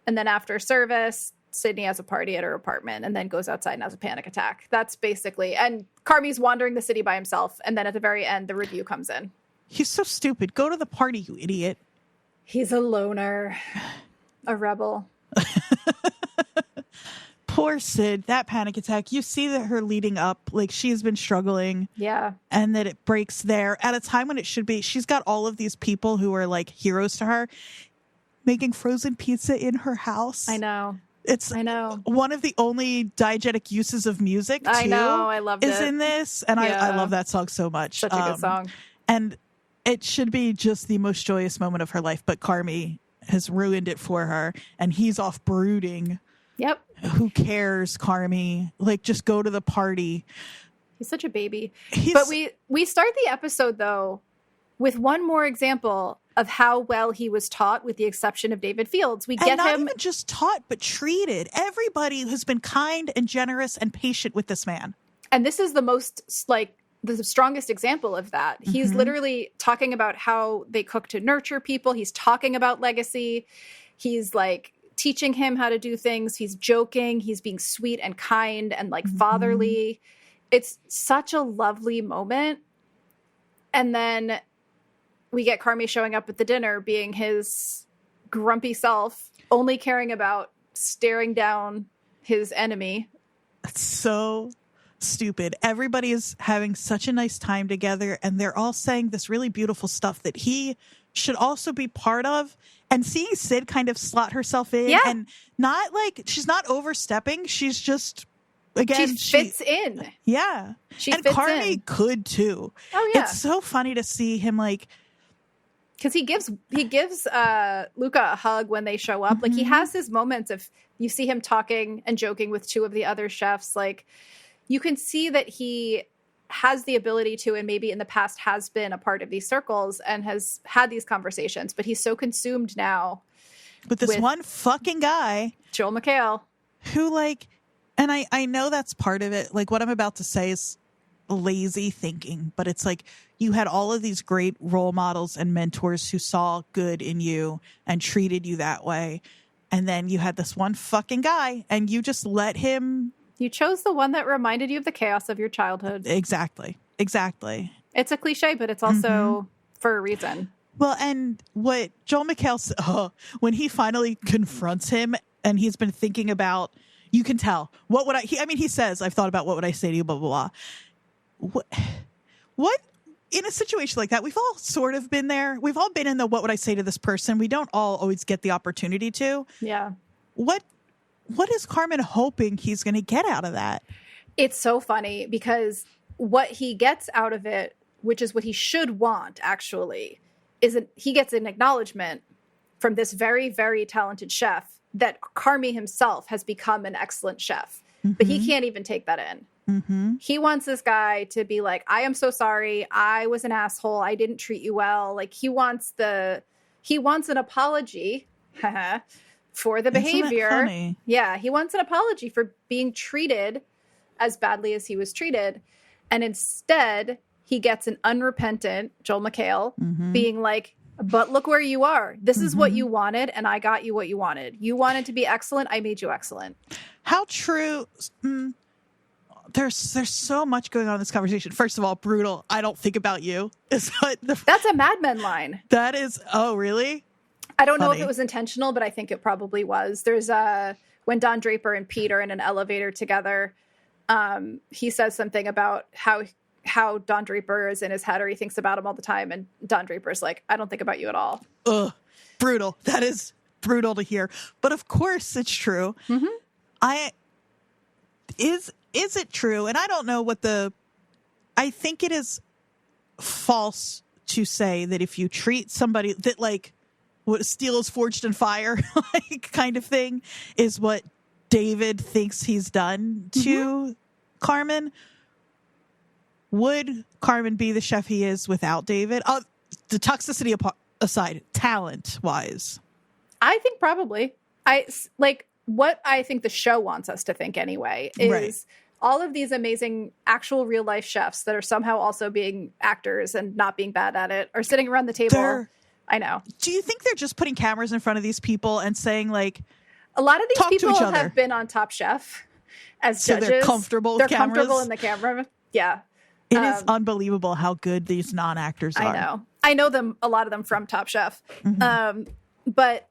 and then after service, Sydney has a party at her apartment and then goes outside and has a panic attack. That's basically, and Carmi's wandering the city by himself, and then at the very end, the review comes in. He's so stupid. Go to the party, you idiot. He's a loner, a rebel. Poor Sid, that panic attack. You see that her leading up, like she's been struggling. Yeah. And that it breaks there at a time when it should be. She's got all of these people who are like heroes to her making frozen pizza in her house. I know. I know. One of the only diegetic uses of music, too. I know. I loved it. Is in this. And I love that song so much. Such a good song. And it should be just the most joyous moment of her life. But Carmi has ruined it for her. And he's off brooding. Yep. Who cares, Carmi? Like, just go to the party. He's such a baby. But we start the episode, though, with one more example of how well he was taught, with the exception of David Fields. We get not him even just taught, but treated. Everybody has been kind and generous and patient with this man. And this is the most, like, the strongest example of that. He's literally talking about how they cook to nurture people. He's talking about legacy. He's, like, teaching him how to do things. He's joking. He's being sweet and kind and like fatherly. It's such a lovely moment. And then we get Carmi showing up at the dinner being his grumpy self, only caring about staring down his enemy. That's so stupid. Everybody is having such a nice time together, and they're all saying this really beautiful stuff that he should also be part of. And seeing Sid kind of slot herself in, and not like, she's not overstepping. She's just, again, she fits in. Yeah. And Carmi could too. Oh yeah. It's so funny to see him like, because he gives Luca a hug when they show up. Like, he has his moments of, you see him talking and joking with two of the other chefs. Like, you can see that he has the ability to, and maybe in the past has been a part of these circles and has had these conversations, but he's so consumed now with this one fucking guy, Joel McHale, who like, and I know that's part of it. Like, what I'm about to say is lazy thinking, but it's like, you had all of these great role models and mentors who saw good in you and treated you that way. And then you had this one fucking guy, and you just let him. You chose the one that reminded you of the chaos of your childhood. Exactly. It's a cliche, but it's also for a reason. Well, and what Joel McHale, when he finally confronts him, and he's been thinking about, you can tell, what would he says, I've thought about what would I say to you, blah, blah, blah. What, in a situation like that, we've all sort of been there. We've all been in the, what would I say to this person? We don't all always get the opportunity to. Yeah. What is Carmen hoping he's going to get out of that? It's so funny because what he gets out of it, which is what he should want, actually, is he gets an acknowledgement from this very, very talented chef that Carmi himself has become an excellent chef. But he can't even take that in. He wants this guy to be like, I am so sorry. I was an asshole. I didn't treat you well. Like, he wants an apology. For the behavior. Isn't that funny? Yeah, he wants an apology for being treated as badly as he was treated. And instead, he gets an unrepentant Joel McHale being like, but look where you are. This is what you wanted, and I got you what you wanted. You wanted to be excellent. I made you excellent. How true. There's so much going on in this conversation. First of all, brutal. I don't think about you. That's a Mad Men line. That is. Oh, really? I don't know if it was intentional, but I think it probably was. There's when Don Draper and Pete are in an elevator together. He says something about how Don Draper is in his head, or he thinks about him all the time. And Don Draper's like, I don't think about you at all. Ugh, brutal. That is brutal to hear. But of course it's true. Is it true? And I don't know I think it is false to say that if you treat somebody that like what steel is forged in fire, like kind of thing is what David thinks he's done to Carmen. Would Carmen be the chef he is without David? The toxicity aside, talent-wise. I think probably. What I think the show wants us to think anyway is all of these amazing actual real-life chefs that are somehow also being actors and not being bad at it are sitting around the table. I know. Do you think they're just putting cameras in front of these people and saying, like, a lot of these people have been on Top Chef as judges. They're comfortable with cameras? They're comfortable in the camera. Yeah. It is unbelievable how good these non-actors are. I know them, a lot of them from Top Chef. But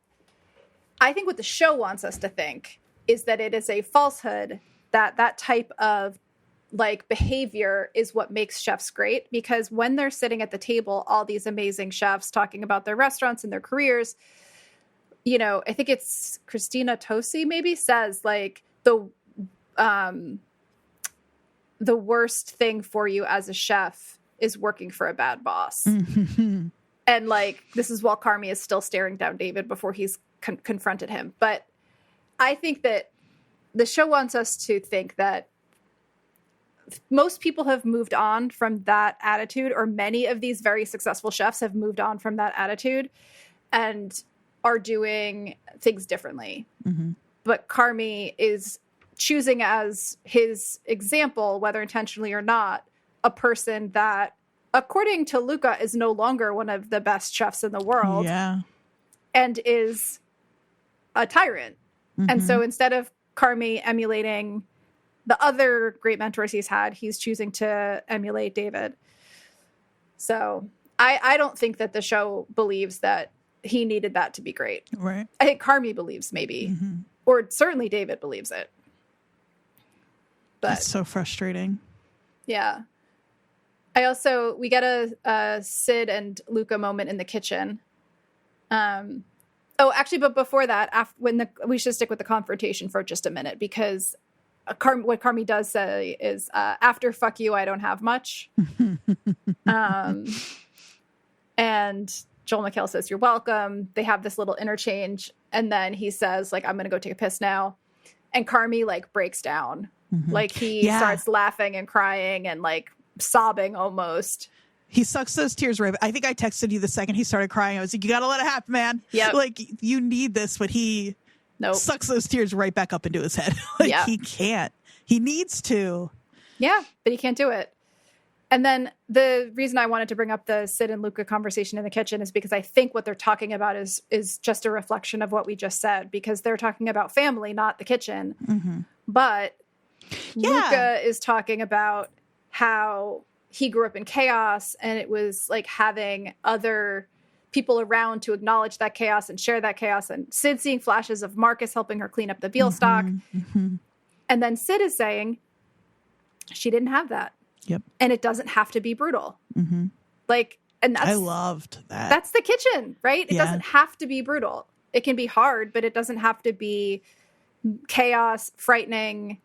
I think what the show wants us to think is that it is a falsehood that type of like behavior is what makes chefs great, because when they're sitting at the table, all these amazing chefs talking about their restaurants and their careers, I think it's Christina Tosi maybe says like the worst thing for you as a chef is working for a bad boss. And like, this is while Carmy is still staring down David before he's confronted him. But I think that the show wants us to think that most people have moved on from that attitude, or many of these very successful chefs have moved on from that attitude and are doing things differently. But Carmy is choosing as his example, whether intentionally or not, a person that, according to Luca, is no longer one of the best chefs in the world. Yeah. And is a tyrant. And so instead of Carmy emulating the other great mentors he's had, he's choosing to emulate David. So I don't think that the show believes that he needed that to be great. Right. I think Carmy believes maybe, or certainly David believes it. But that's so frustrating. Yeah. We get a Sid and Luca moment in the kitchen. But before that, we should stick with the confrontation for just a minute, because what Carmy does say is, after fuck you, I don't have much. And Joel McHale says, you're welcome. They have this little interchange. And then he says, like, I'm going to go take a piss now. And Carmy, like, breaks down. Like, he starts laughing and crying and, like, sobbing almost. He sucks those tears right. I think I texted you the second he started crying. I was like, you got to let it happen, man. Yeah. Like, you need this, but he sucks those tears right back up into his head. He can't. He needs to. Yeah, but he can't do it. And then the reason I wanted to bring up the Sid and Luca conversation in the kitchen is because I think what they're talking about is just a reflection of what we just said, because they're talking about family, not the kitchen. But Luca is talking about how he grew up in chaos, and it was like having other people around to acknowledge that chaos and share that chaos. And Sid seeing flashes of Marcus helping her clean up the veal stock. And then Sid is saying she didn't have that. Yep. And it doesn't have to be brutal. And I loved that. That's the kitchen, right? It doesn't have to be brutal. It can be hard, but it doesn't have to be chaos, frightening,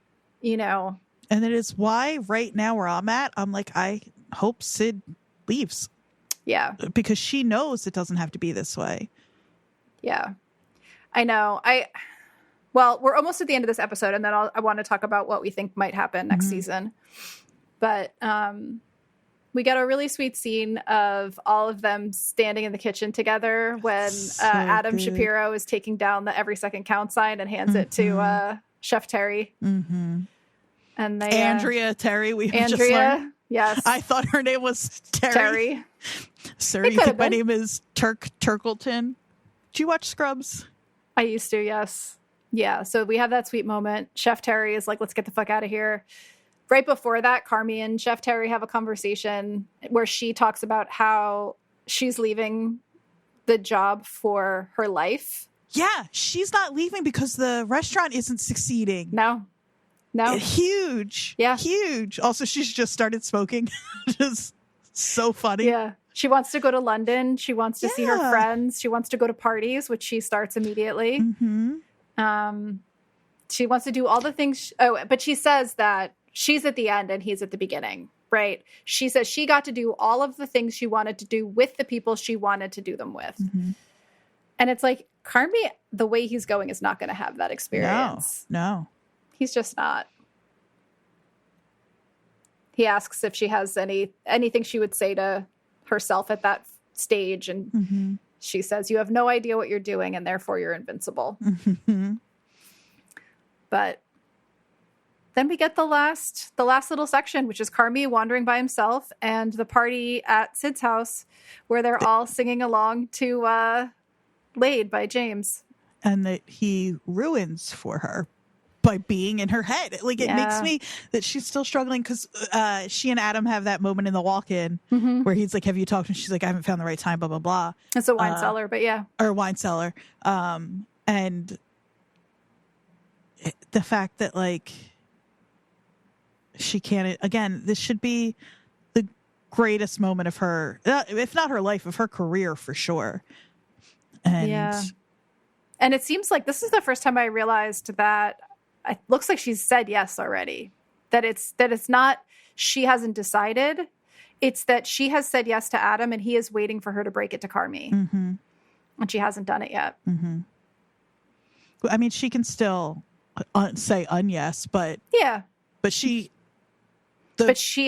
And it is why right now where I'm at, I'm like, I hope Sid leaves. Yeah. Because she knows it doesn't have to be this way. Yeah. I know. Well, we're almost at the end of this episode, and then I want to talk about what we think might happen next season. But we get a really sweet scene of all of them standing in the kitchen together when Adam Shapiro is taking down the every second count sign and hands it to Chef Terry. And they Terry, we have just Andrea, learned. yes. I thought her name was Terry. Sir, you think my name is Turkleton? Do you watch Scrubs? I used to, yes. Yeah, so we have that sweet moment. Chef Terry is like, let's get the fuck out of here. Right before that, Carmi and Chef Terry have a conversation where she talks about how she's leaving the job for her life. Yeah, she's not leaving because the restaurant isn't succeeding. No. Huge. Yeah. Huge. Also, she's just started smoking. Just so funny. Yeah. She wants to go to London. She wants to see her friends. She wants to go to parties, which she starts immediately. Mm-hmm. She wants to do all the things. But she says that she's at the end and he's at the beginning, right? She says she got to do all of the things she wanted to do with the people she wanted to do them with. Mm-hmm. And it's like, Carmi, the way he's going is not going to have that experience. No. He's just not. He asks if she has anything she would say to herself at that stage. And she says, you have no idea what you're doing and therefore you're invincible. Mm-hmm. But then we get the last little section, which is Carmi wandering by himself and the party at Sid's house where they're all singing along to Laid by James. And that he ruins for her by being in her head. Like, it makes me that she's still struggling because she and Adam have that moment in the walk-in where he's like, have you talked? And she's like, I haven't found the right time, blah, blah, blah. It's a wine cellar, but yeah. Or wine cellar. And the fact that, like, she can't, again, this should be the greatest moment of her, if not her life, of her career for sure. And it seems like this is the first time I realized that it looks like she's said yes already. That it's not, she hasn't decided. It's that she has said yes to Adam and he is waiting for her to break it to Carmi. Mm-hmm. And she hasn't done it yet. Mm-hmm. I mean, she can still say yes, but yeah. But she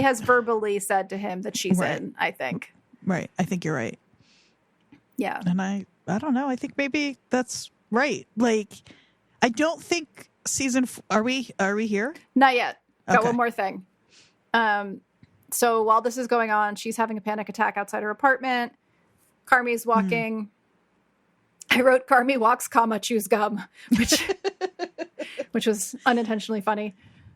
has verbally said to him that she's in, I think. Right. I think you're right. Yeah. And I don't know. I think maybe that's right. Like, I don't think are we here? Not yet. Got Okay. one more thing. So while this is going on, she's having a panic attack outside her apartment. Carmi's walking. I wrote Carmi walks, chews gum, which was unintentionally funny.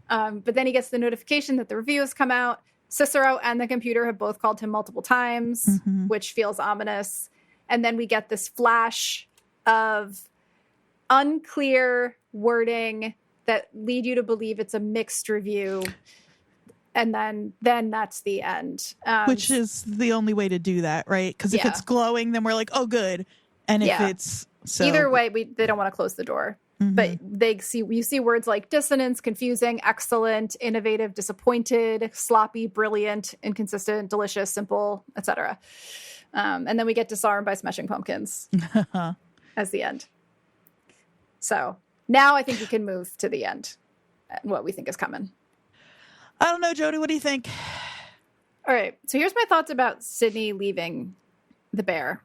But then he gets the notification that the review has come out. Cicero and the computer have both called him multiple times, which feels ominous. And then we get this flash of unclear wording that lead you to believe it's a mixed review. And then that's the end. Which is the only way to do that, right? Because if it's glowing, then we're like, oh, good. And if it's... So... Either way, they don't want to close the door. But you see words like dissonance, confusing, excellent, innovative, disappointed, sloppy, brilliant, inconsistent, delicious, simple, etc. And then we get disarmed by smashing pumpkins as the end. So now I think we can move to the end and what we think is coming. I don't know, Jodie. What do you think? All right. So here's my thoughts about Sydney leaving the bear.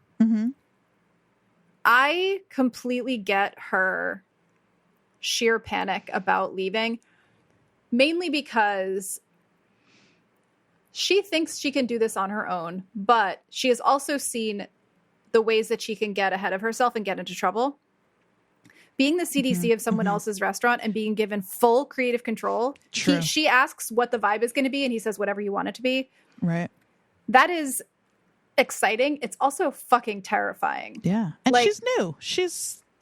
I completely get her sheer panic about leaving, mainly because she thinks she can do this on her own, but she has also seen the ways that she can get ahead of herself and get into trouble. Being the CDC of someone else's restaurant and being given full creative control. She asks what the vibe is going to be, and he says whatever you want it to be. Right. That is exciting. It's also fucking terrifying. Yeah. And she's new.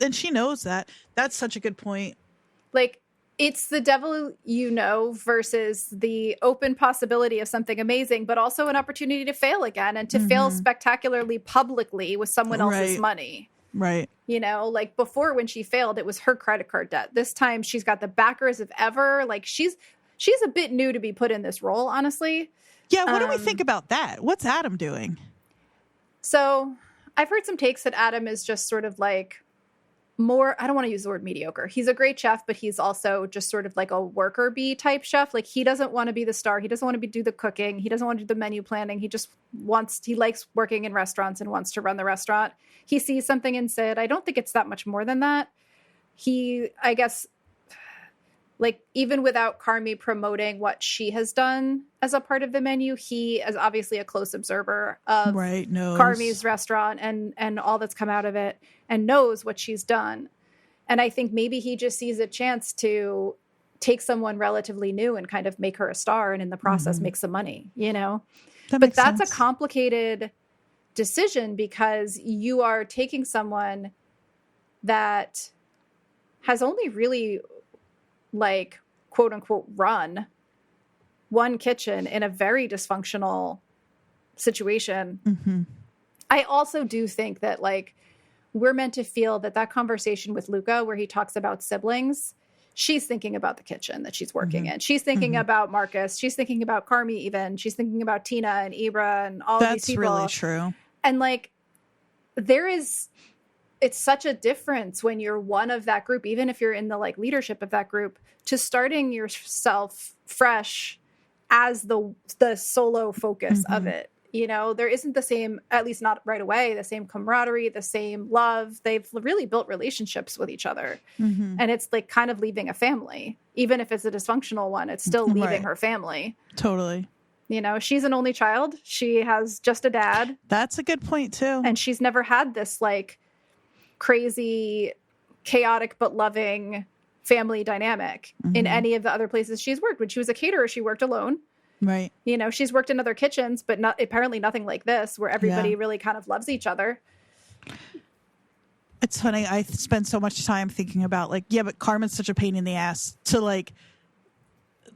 And she knows that. That's such a good point. Like, it's the devil you know versus the open possibility of something amazing, but also an opportunity to fail again and to fail spectacularly publicly with someone else's money. Right. You know, like before when she failed, it was her credit card debt. This time she's got the backers of ever. Like she's a bit new to be put in this role, honestly. Yeah. What do we think about that? What's Adam doing? So I've heard some takes that Adam is just sort of like more, I don't want to use the word mediocre. He's a great chef, but he's also just sort of like a worker bee type chef. Like he doesn't want to be the star. He doesn't want to do the cooking. He doesn't want to do the menu planning. He likes working in restaurants and wants to run the restaurant. He sees something in Sid. I don't think it's that much more than that. I guess like, even without Carmi promoting what she has done as a part of the menu, he is obviously a close observer of Carmi's restaurant and all that's come out of it, and knows what she's done. And I think maybe he just sees a chance to take someone relatively new and kind of make her a star, and in the process make some money, you know? But that's a complicated decision, because you are taking someone that has only really, like, quote unquote, run one kitchen in a very dysfunctional situation. I also do think that, like, we're meant to feel that conversation with Luca where he talks about siblings, she's thinking about the kitchen that she's working in. She's thinking about Marcus. She's thinking about Carmi even. She's thinking about Tina and Ibra and all of these people. That's really true. And, like, it's such a difference when you're one of that group, even if you're in the, like, leadership of that group, to starting yourself fresh as the solo focus of it. You know, there isn't the same, at least not right away, the same camaraderie, the same love. They've really built relationships with each other. And it's like kind of leaving a family. Even if it's a dysfunctional one, it's still leaving her family. Totally. You know, she's an only child. She has just a dad. That's a good point, too. And she's never had this, like, crazy, chaotic but loving family dynamic in any of the other places she's worked. When she was a caterer, she worked alone. Right. You know, she's worked in other kitchens, but apparently nothing like this, where everybody really kind of loves each other. It's funny. I spend so much time thinking about, like, yeah, but Carmen's such a pain in the ass to, like.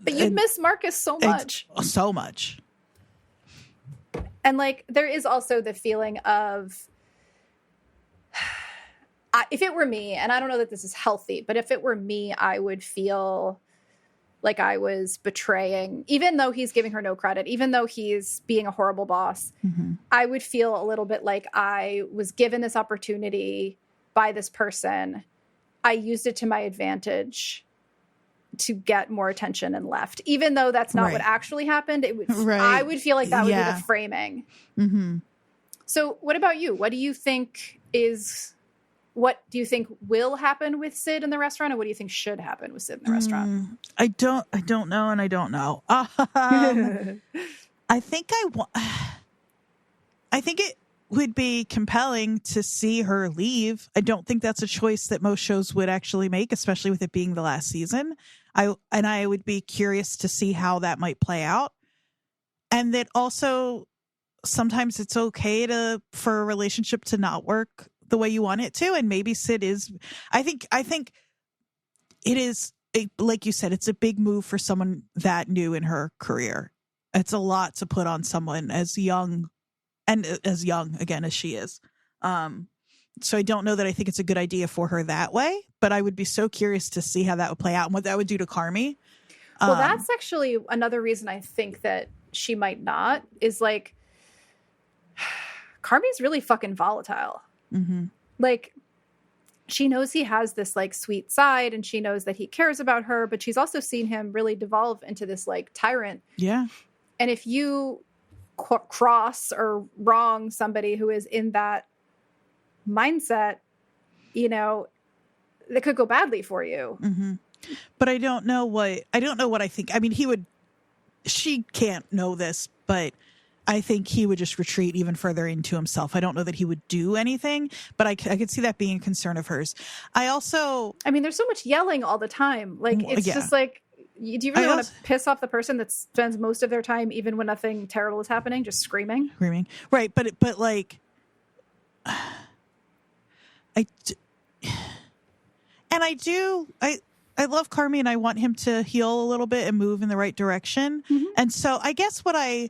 But you'd miss Marcus so much. So much. And, like, there is also the feeling of, if it were me, and I don't know that this is healthy, but if it were me, I would feel like I was betraying, even though he's giving her no credit, even though he's being a horrible boss, I would feel a little bit like I was given this opportunity by this person. I used it to my advantage to get more attention and left, even though that's not what actually happened. It would, I would feel like that would be the framing. So what about you? What do you think will happen with Sid in the restaurant, and what do you think should happen with Sid in the restaurant? I don't know, and I don't know. I think it would be compelling to see her leave. I don't think that's a choice that most shows would actually make, especially with it being the last season. I would be curious to see how that might play out. And that also sometimes it's okay for a relationship to not work the way you want it to. And maybe Sid is, I think it is, like you said, it's a big move for someone that new in her career. It's a lot to put on someone as young again as she is. So I don't know that I think it's a good idea for her that way, but I would be so curious to see how that would play out and what that would do to Carmi. Well, that's actually another reason I think that she might not, is, like, Carmi's really fucking volatile. Like, she knows he has this, like, sweet side, and she knows that he cares about her, but she's also seen him really devolve into this, like, tyrant. Yeah. And if you cross or wrong somebody who is in that mindset, you know, that could go badly for you. But I don't know what I think. I mean, she can't know this, but I think he would just retreat even further into himself. I don't know that he would do anything, but I could see that being a concern of hers. I mean, there's so much yelling all the time. Like, it's just like, do you really want to piss off the person that spends most of their time, even when nothing terrible is happening, just screaming? Right. But like, I love Carmi, and I want him to heal a little bit and move in the right direction. And so I guess what I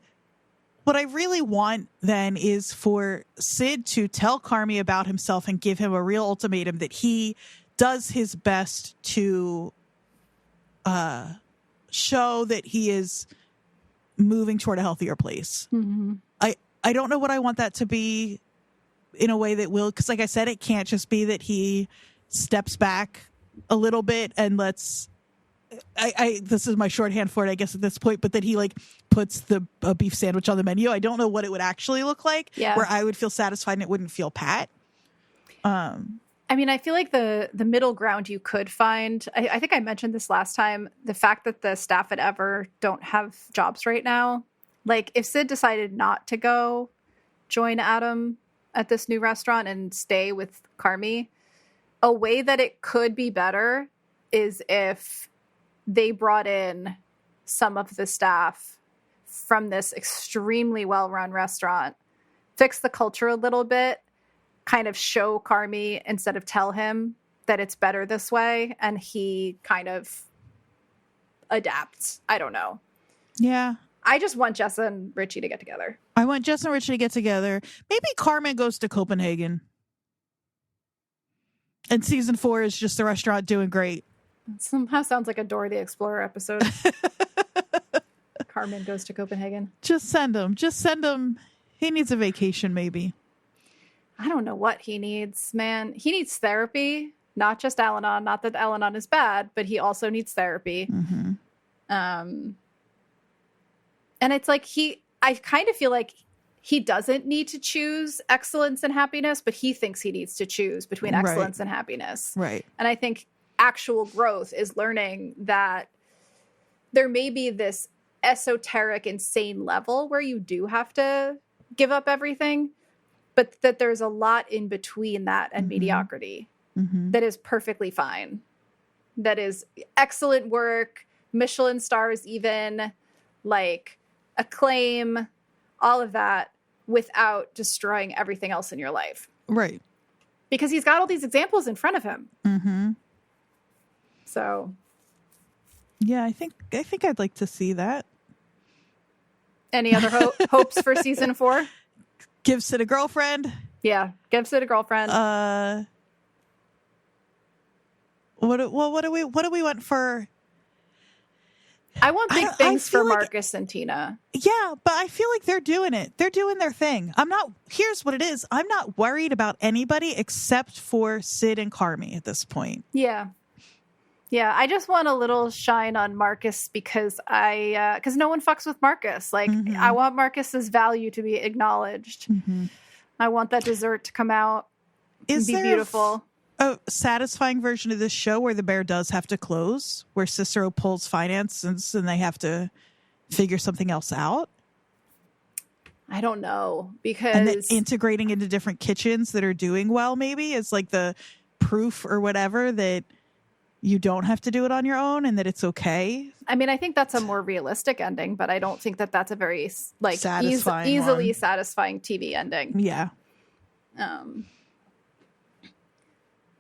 really want then is for Sid to tell Carmi about himself and give him a real ultimatum that he does his best to show that he is moving toward a healthier place. I don't know what I want that to be in a way that will, because like I said, it can't just be that he steps back a little bit and this is my shorthand for it, I guess, at this point, but that he, like, puts a beef sandwich on the menu. I don't know what it would actually look like, where I would feel satisfied and it wouldn't feel pat. I mean, I feel like the middle ground you could find, I think I mentioned this last time, the fact that the staff at Ever don't have jobs right now. Like, if Sid decided not to go join Adam at this new restaurant and stay with Carmi, a way that it could be better is if they brought in some of the staff from this extremely well-run restaurant, fix the culture a little bit, kind of show Carmi instead of tell him that it's better this way, and he kind of adapts. I don't know. Yeah. I just want Jess and Richie to get together. I want Jess and Richie to get together. Maybe Carmen goes to Copenhagen. And season 4 is just the restaurant doing great. It somehow sounds like a Dora the Explorer episode. Carmen goes to Copenhagen. Just send him. Just send him. He needs a vacation, maybe. I don't know what he needs, man. He needs therapy, not just Al-Anon. Not that Al-Anon is bad, but he also needs therapy. Mm-hmm. And it's like I kind of feel like he doesn't need to choose excellence and happiness, but he thinks he needs to choose between excellence and happiness. Right. And I think actual growth is learning that there may be this esoteric, insane level where you do have to give up everything, but that there's a lot in between that and mediocrity that is perfectly fine. That is excellent work, Michelin stars even, like acclaim, all of that, without destroying everything else in your life. Right. Because he's got all these examples in front of him. Mm-hmm. So. Yeah, I think I'd like to see that. Any other hopes for season 4? Give Sid a girlfriend. Yeah, give Sid a girlfriend. What do we want for? I want big things for Marcus and Tina. Yeah, but I feel like they're doing it. They're doing their thing. Here's what it is. I'm not worried about anybody except for Sid and Carmi at this point. Yeah. Yeah, I just want a little shine on Marcus because no one fucks with Marcus. Like, I want Marcus's value to be acknowledged. I want that dessert to come out and be beautiful. A satisfying version of this show where the bear does have to close, where Cicero pulls finances and they have to figure something else out? I don't know, because... And then integrating into different kitchens that are doing well, maybe, is like the proof or whatever that you don't have to do it on your own and that it's okay. I mean, I think that's a more realistic ending, but I don't think that that's a very like satisfying easily satisfying TV ending. Yeah.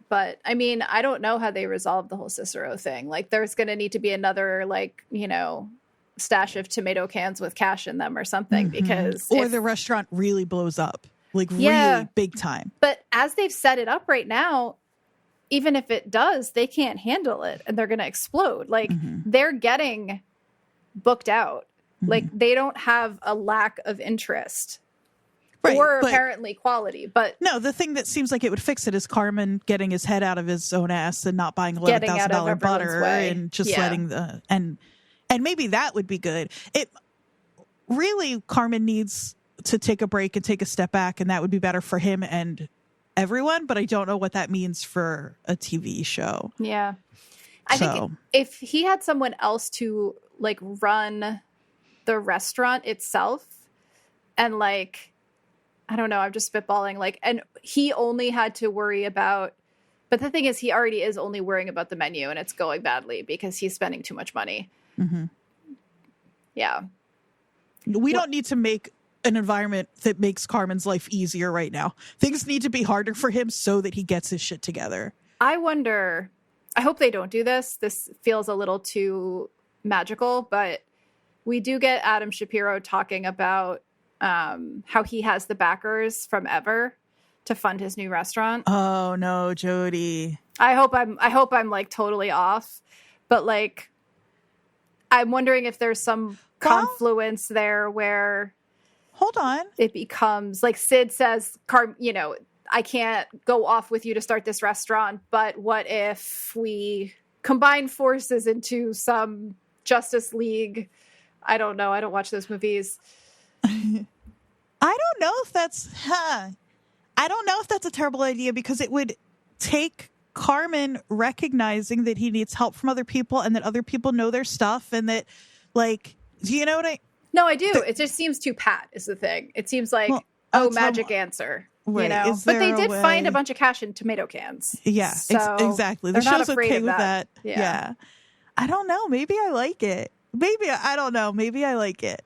But I mean, I don't know how they resolve the whole Cicero thing. Like, there's going to need to be another, like, you know, stash of tomato cans with cash in them or something, because the restaurant really blows up, like, really big time. But as they've set it up right now, even if it does, they can't handle it and they're going to explode. Like, they're getting booked out. Like, they don't have a lack of interest. Right, or apparently quality, but no, the thing that seems like it would fix it is Carmen getting his head out of his own ass and not buying $11,000 butter and just letting and maybe that would be good. It really, Carmen needs to take a break and take a step back, and that would be better for him and everyone. But I don't know what that means for a TV show. Yeah, I think if he had someone else to like run the restaurant itself, and like, I don't know, I'm just spitballing, like, and he only had to worry about, but the thing is, he already is only worrying about the menu and it's going badly because he's spending too much money. Yeah. We don't need to make an environment that makes Carmen's life easier right now. Things need to be harder for him so that he gets his shit together. I wonder, I hope they don't do this. This feels a little too magical, but we do get Adam Shapiro talking about how he has the backers from Ever to fund his new restaurant. Oh no, Jodie. I hope I'm like totally off, but like, I'm wondering if there's some confluence there where, hold on, it becomes like Sid says, you know, I can't go off with you to start this restaurant, but what if we combine forces into some Justice League? I don't know. I don't watch those movies. I don't know if that's a terrible idea, because it would take Carmen recognizing that he needs help from other people and that other people know their stuff and that, like, do you know what I... No, I do. It just seems too pat is the thing. It seems like, magic answer. Right. You know? But they did find a bunch of cash in tomato cans. Yeah, so exactly. The show's okay with that. Yeah. I don't know. Maybe I like it. Maybe, I don't know. Maybe I like it.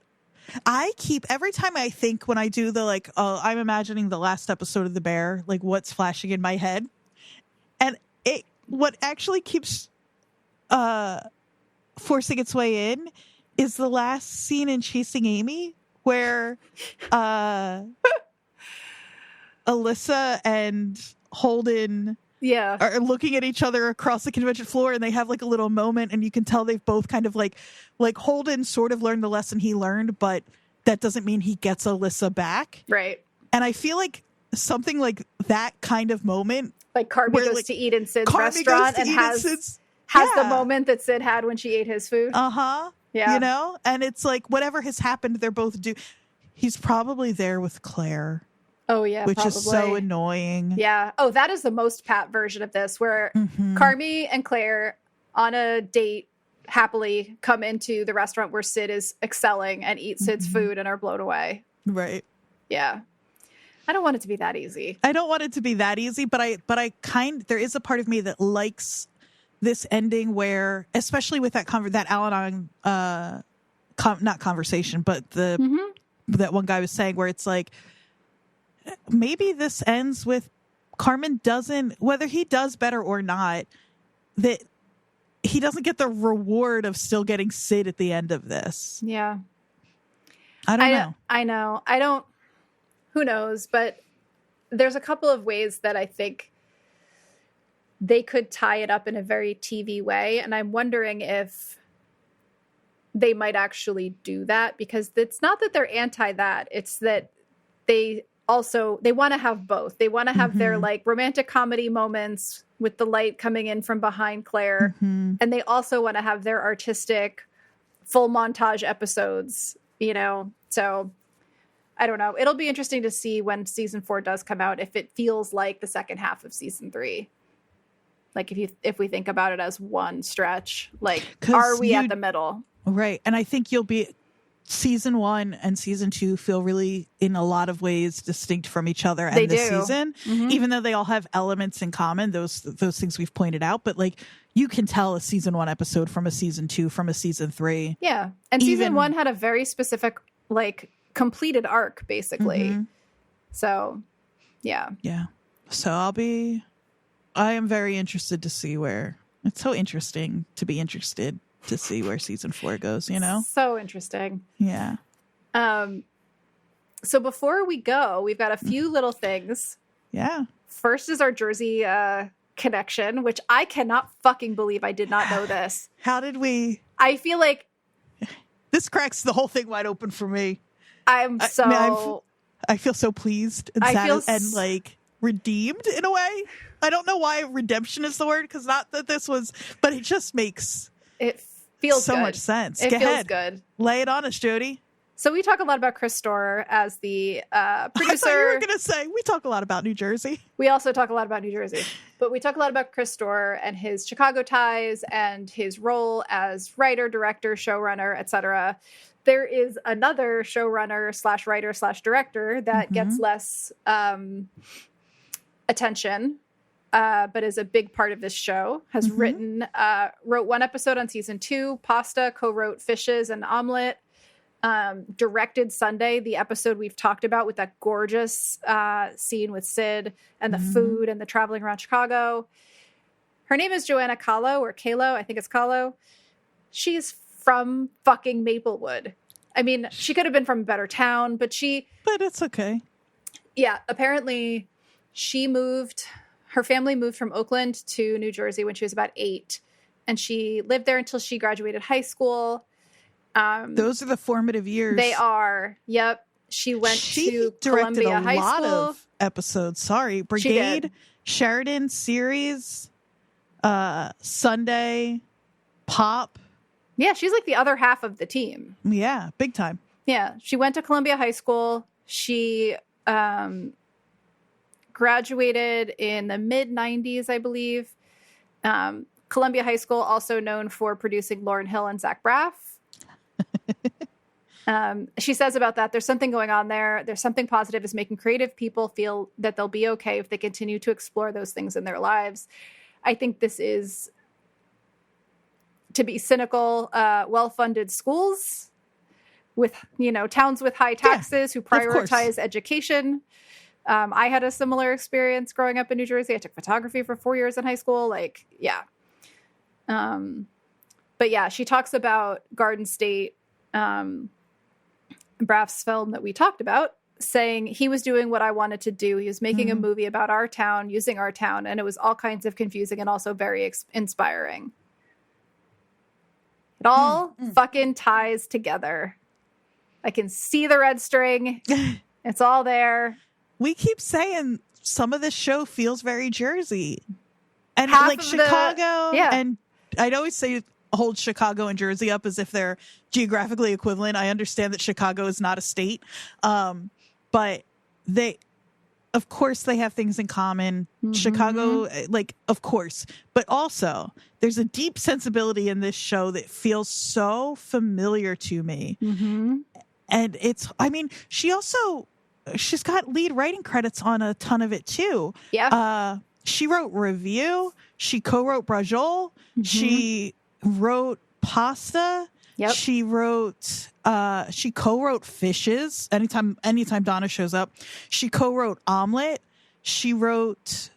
I keep, every time I think when I do the, like, I'm imagining the last episode of The Bear, like what's flashing in my head. And what actually keeps forcing its way in is the last scene in Chasing Amy where Alyssa and Holden are looking at each other across the convention floor, and they have like a little moment, and you can tell they've both kind of like Holden sort of learned the lesson he learned, but that doesn't mean he gets Alyssa back. Right. And I feel like something like that kind of moment, like Carmi goes to eat in Sid's restaurant and has the moment that Sid had when she ate his food. Yeah. You know? And it's like whatever has happened, they're both he's probably there with Claire. Oh, yeah, which is so annoying. Yeah. Oh, that is the most Pat version of this, where Carmi and Claire on a date happily come into the restaurant where Sid is excelling and eat Sid's food and are blown away. Right. Yeah. I don't want it to be that easy. I don't want it to be that easy, but there is a part of me that likes this ending where, especially with that Al-Anon, not conversation, but that one guy was saying where it's like, maybe this ends with Carmen whether he does better or not, that he doesn't get the reward of still getting Sid at the end of this. Yeah. I don't know. I know. Who knows? But there's a couple of ways that I think they could tie it up in a very TV way. And I'm wondering if they might actually do that, because it's not that they're anti that. It's that they want to have both. They want to have their like romantic comedy moments with the light coming in from behind Claire. And they also want to have their artistic full montage episodes, you know? So I don't know. It'll be interesting to see when season 4 does come out, if it feels like the second half of season 3. Like if we think about it as one stretch, like, are we at the middle? Right. And I think season 1 and season 2 feel really, in a lot of ways, distinct from each other. And this season, even though they all have elements in common, those things we've pointed out, but like you can tell a season 1 episode from a season 2 from a season 3. Yeah. And season 1 had a very specific, like, completed arc, basically. So, yeah. Yeah. So I am very interested to see where, it's so interesting to be interested to see where season 4 goes, you know? So interesting. Yeah. So before we go, we've got a few little things. Yeah. First is our Jersey connection, which I cannot fucking believe I did not know this. How did we? I feel like this cracks the whole thing wide open for me. I feel so pleased and sad and like redeemed in a way. I don't know why redemption is the word, because not that this was, but it just makes feels so good. Much sense. It Go feels ahead. good. Lay it on us, Jodie. So we talk a lot about Chris Storer as the producer. I thought you were going to say we talk a lot about New Jersey. We also talk a lot about New Jersey, but we talk a lot about Chris Storer and his Chicago ties and his role as writer, director, showrunner, etc. There is another showrunner / writer / director that gets less attention, but is a big part of this show. Has wrote one episode on season 2, Pasta, co-wrote Fishes and Omelet, directed Sunday, the episode we've talked about with that gorgeous scene with Sid and the food and the traveling around Chicago. Her name is Joanna Kahlo, or Kalo. I think it's Kahlo. She's from fucking Maplewood. I mean, she could have been from a better town, but it's okay. Yeah, apparently her family moved from Oakland to New Jersey when she was about 8, and she lived there until she graduated high school. Those are the formative years. They are. Yep. She went to Columbia High School. Directed a lot of episodes. Sorry. Brigade, Sheridan, Series, Sunday, Pop. Yeah, she's like the other half of the team. Yeah, big time. Yeah, she went to Columbia High School. She graduated in the mid-90s, I believe. Columbia High School, also known for producing Lauryn Hill and Zach Braff. She says about that, there's something going on there. There's something positive is making creative people feel that they'll be okay if they continue to explore those things in their lives. I think this is, to be cynical, well-funded schools with, towns with high taxes who prioritize education. I had a similar experience growing up in New Jersey. I took photography for 4 years in high school. But yeah, she talks about Garden State, Braff's film that we talked about, saying he was doing what I wanted to do. He was making a movie about our town, using our town, and it was all kinds of confusing and also very inspiring. It all fucking ties together. I can see the red string. It's all there. We keep saying some of this show feels very Jersey. And Half Chicago, and I'd always say hold Chicago and Jersey up as if they're geographically equivalent. I understand that Chicago is not a state, but of course they have things in common. Chicago, of course, but also there's a deep sensibility in this show that feels so familiar to me. And she's got lead writing credits on a ton of it too. She wrote Review. She co-wrote Brajol. She wrote Pasta. She co-wrote Fishes. Anytime Donna shows up, she co-wrote Omelet. She wrote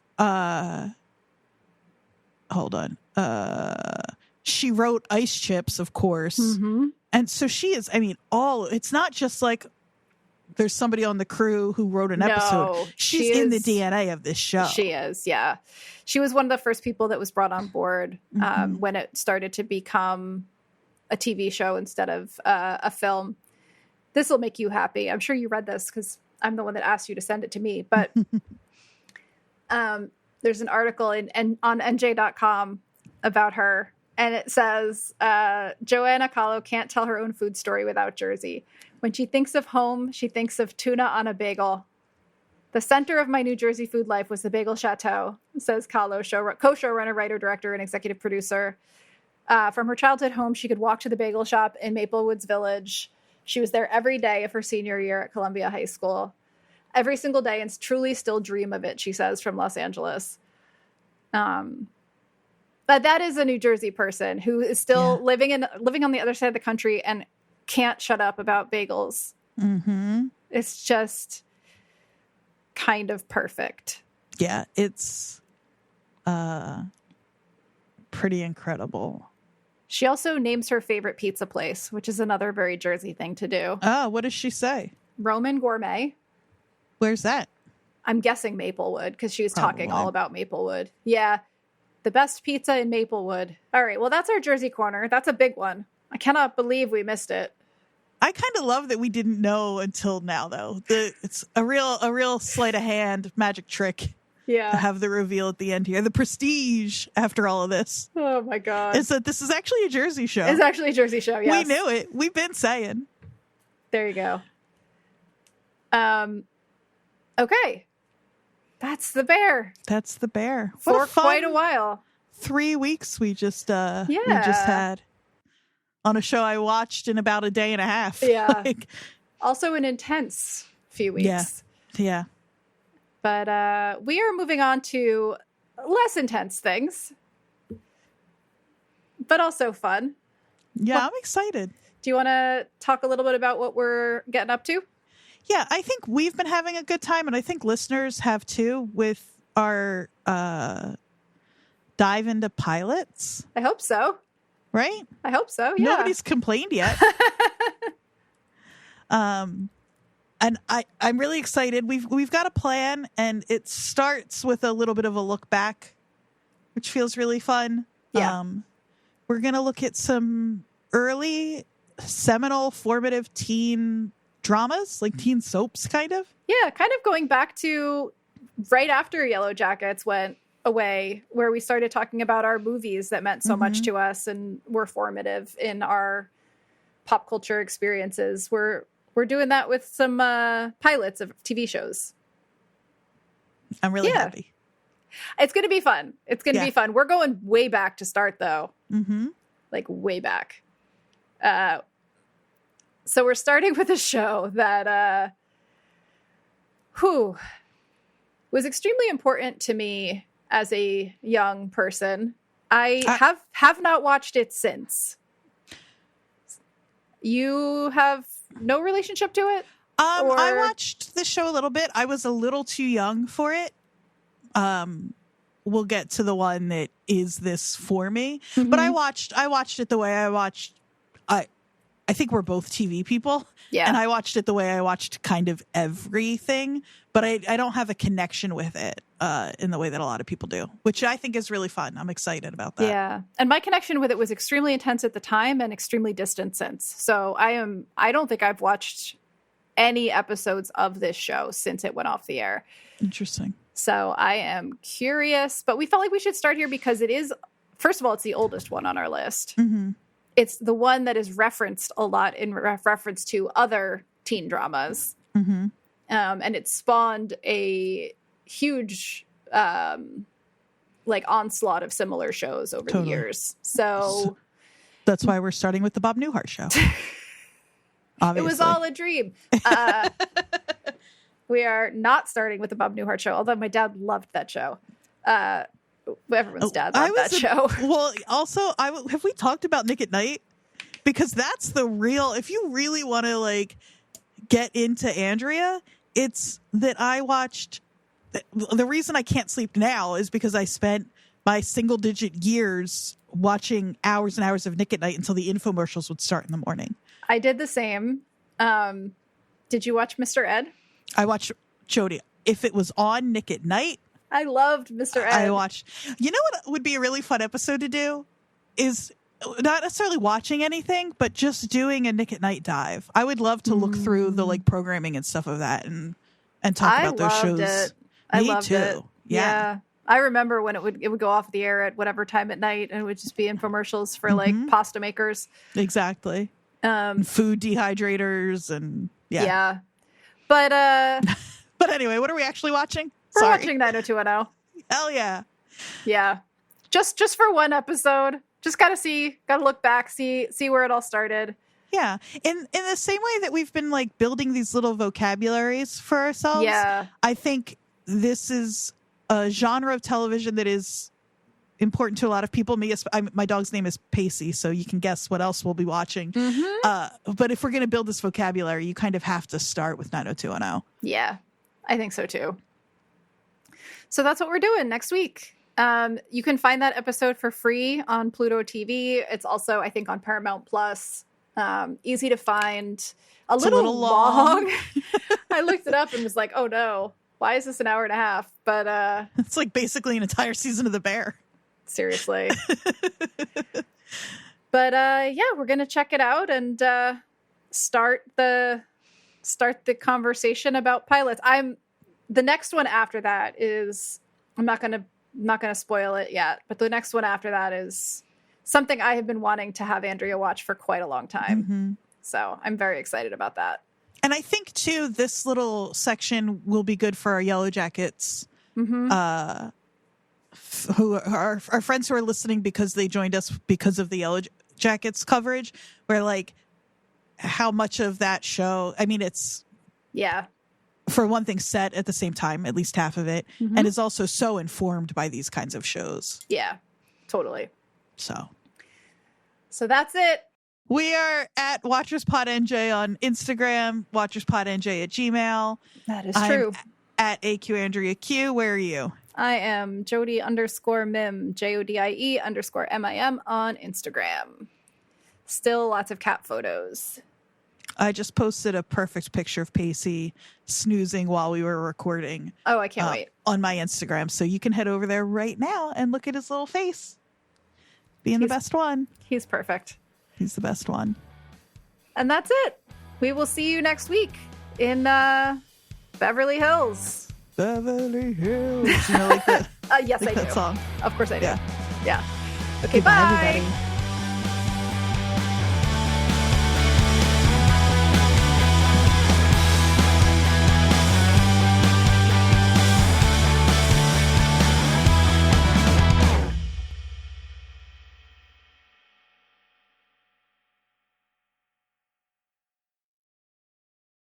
she wrote Ice Chips, of course. And so she is, it's not just like there's somebody on the crew who wrote an episode. She's in the DNA of this show. She is, yeah. She was one of the first people that was brought on board when it started to become a TV show instead of a film. This will make you happy. I'm sure you read this because I'm the one that asked you to send it to me. But there's an article on NJ.com about her. And it says, Joanna Kahlo can't tell her own food story without Jersey. When she thinks of home, she thinks of tuna on a bagel. The center of my New Jersey food life was the Bagel Chateau, says Kahlo, co-showrunner, writer, director, and executive producer. From her childhood home, she could walk to the bagel shop in Maple Woods Village. She was there every day of her senior year at Columbia High School. Every single day, and truly still dream of it, she says, from Los Angeles. But that is a New Jersey person who is still living on the other side of the country and can't shut up about bagels. It's just kind of perfect. Yeah, it's pretty incredible. She also names her favorite pizza place, which is another very Jersey thing to do. Oh, what does she say? Roman Gourmet. Where's that? I'm guessing Maplewood because she was talking all about Maplewood. Yeah. The best pizza in Maplewood. All right. Well, that's our Jersey corner. That's a big one. I cannot believe we missed it. I kind of love that we didn't know until now, though. It's a real sleight of hand magic trick. Yeah. To have the reveal at the end here. The prestige after all of this. Oh, my God. Is that this is actually a Jersey show. It's actually a Jersey show, yes. We knew it. We've been saying. There you go. Okay. That's the bear. That's the bear. For quite a while. 3 weeks we just had on a show I watched in about a day and a half. Yeah. Also an intense few weeks. Yeah. But we are moving on to less intense things, but also fun. Yeah, I'm excited. Do you want to talk a little bit about what we're getting up to? Yeah, I think we've been having a good time, and I think listeners have too with our dive into pilots. I hope so. Right? I hope so, yeah. Nobody's complained yet. And I'm really excited. We've got a plan, and it starts with a little bit of a look back, which feels really fun. Yeah. We're going to look at some early, seminal, formative teen dramas, like teen soaps, kind of. Yeah, kind of going back to right after Yellow Jackets went away, where we started talking about our movies that meant so much to us and were formative in our pop culture experiences. We're doing that with some pilots of TV shows. I'm really happy. It's going to be fun. It's going to be fun. We're going way back to start, though. Mm-hmm. Like, way back. So we're starting with a show that was extremely important to me as a young person. I have not watched it since. You have no relationship to it? I watched the show a little bit. I was a little too young for it. We'll get to the one that is this for me. Mm-hmm. But I watched it the way I watched. I think we're both TV people. Yeah. And I watched it the way I watched kind of everything, but I don't have a connection with it in the way that a lot of people do, which I think is really fun. I'm excited about that. Yeah. And my connection with it was extremely intense at the time and extremely distant since. So I don't think I've watched any episodes of this show since it went off the air. Interesting. So I am curious, but we felt like we should start here because it is, first of all, it's the oldest one on our list. Mm-hmm. It's the one that is referenced a lot in reference to other teen dramas. Mm-hmm. And it spawned a huge onslaught of similar shows over the years. So that's why we're starting with the Bob Newhart show. Obviously. It was all a dream. We are not starting with the Bob Newhart show, although my dad loved that show. Everyone's dad loved that show. Well, also, have we talked about Nick at Night? Because that's the real, if you really want to get into Andrea, it's that I watched, the reason I can't sleep now is because I spent my single digit years watching hours and hours of Nick at Night until the infomercials would start in the morning. I did the same. Did you watch Mr. Ed? I watched Jodie. If it was on Nick at Night, I loved Mr. Ed. I watched. You know what would be a really fun episode to do is not necessarily watching anything, but just doing a Nick at Night dive. I would love to look through the programming and stuff of that and talk about those shows. I loved it. Yeah. I remember when it would go off the air at whatever time at night, and it would just be infomercials for pasta makers. Exactly. Food dehydrators and yeah. But but anyway, what are we actually watching? We're watching 90210. Hell yeah. Yeah. Just for one episode. Just gotta look back, see where it all started. Yeah. In the same way that we've been building these little vocabularies for ourselves. Yeah. I think this is a genre of television that is important to a lot of people. My dog's name is Pacey, so you can guess what else we'll be watching. Mm-hmm. But if we're going to build this vocabulary, you kind of have to start with 90210. Yeah, I think so too. So that's what we're doing next week. You can find that episode for free on Pluto TV. It's also, I think, on Paramount Plus. Easy to find. It's a little long. I looked it up and was like, oh no, why is this an hour and a half? But it's basically an entire season of The Bear. Seriously. But we're gonna check it out and start the conversation about pilots. The next one after that is, I'm not gonna spoil it yet, but the next one after that is something I have been wanting to have Andrea watch for quite a long time. Mm-hmm. So I'm very excited about that. And I think too, this little section will be good for our Yellow Jackets. Mm-hmm. Who are our friends who are listening because they joined us because of the Yellow Jackets coverage, where how much of that show, I mean, it's for one thing set at the same time, at least half of it, and is also so informed by these kinds of shows. Yeah, totally. So that's it. We are at WatchersPodNJ on Instagram, WatchersPodNJ at Gmail. That is true. At AQAndreaQ. Where are you? I am Jodie_Mim, JODIE_MIM on Instagram. Still lots of cat photos. I just posted a perfect picture of Pacey snoozing while we were recording. Oh, I can't wait. On my Instagram. So you can head over there right now and look at his little face. He's the best one. He's perfect. He's the best one. And that's it. We will see you next week in Beverly Hills. Beverly Hills. You know, yes, I do. That song. Of course I do. Yeah. Okay, bye. Everybody.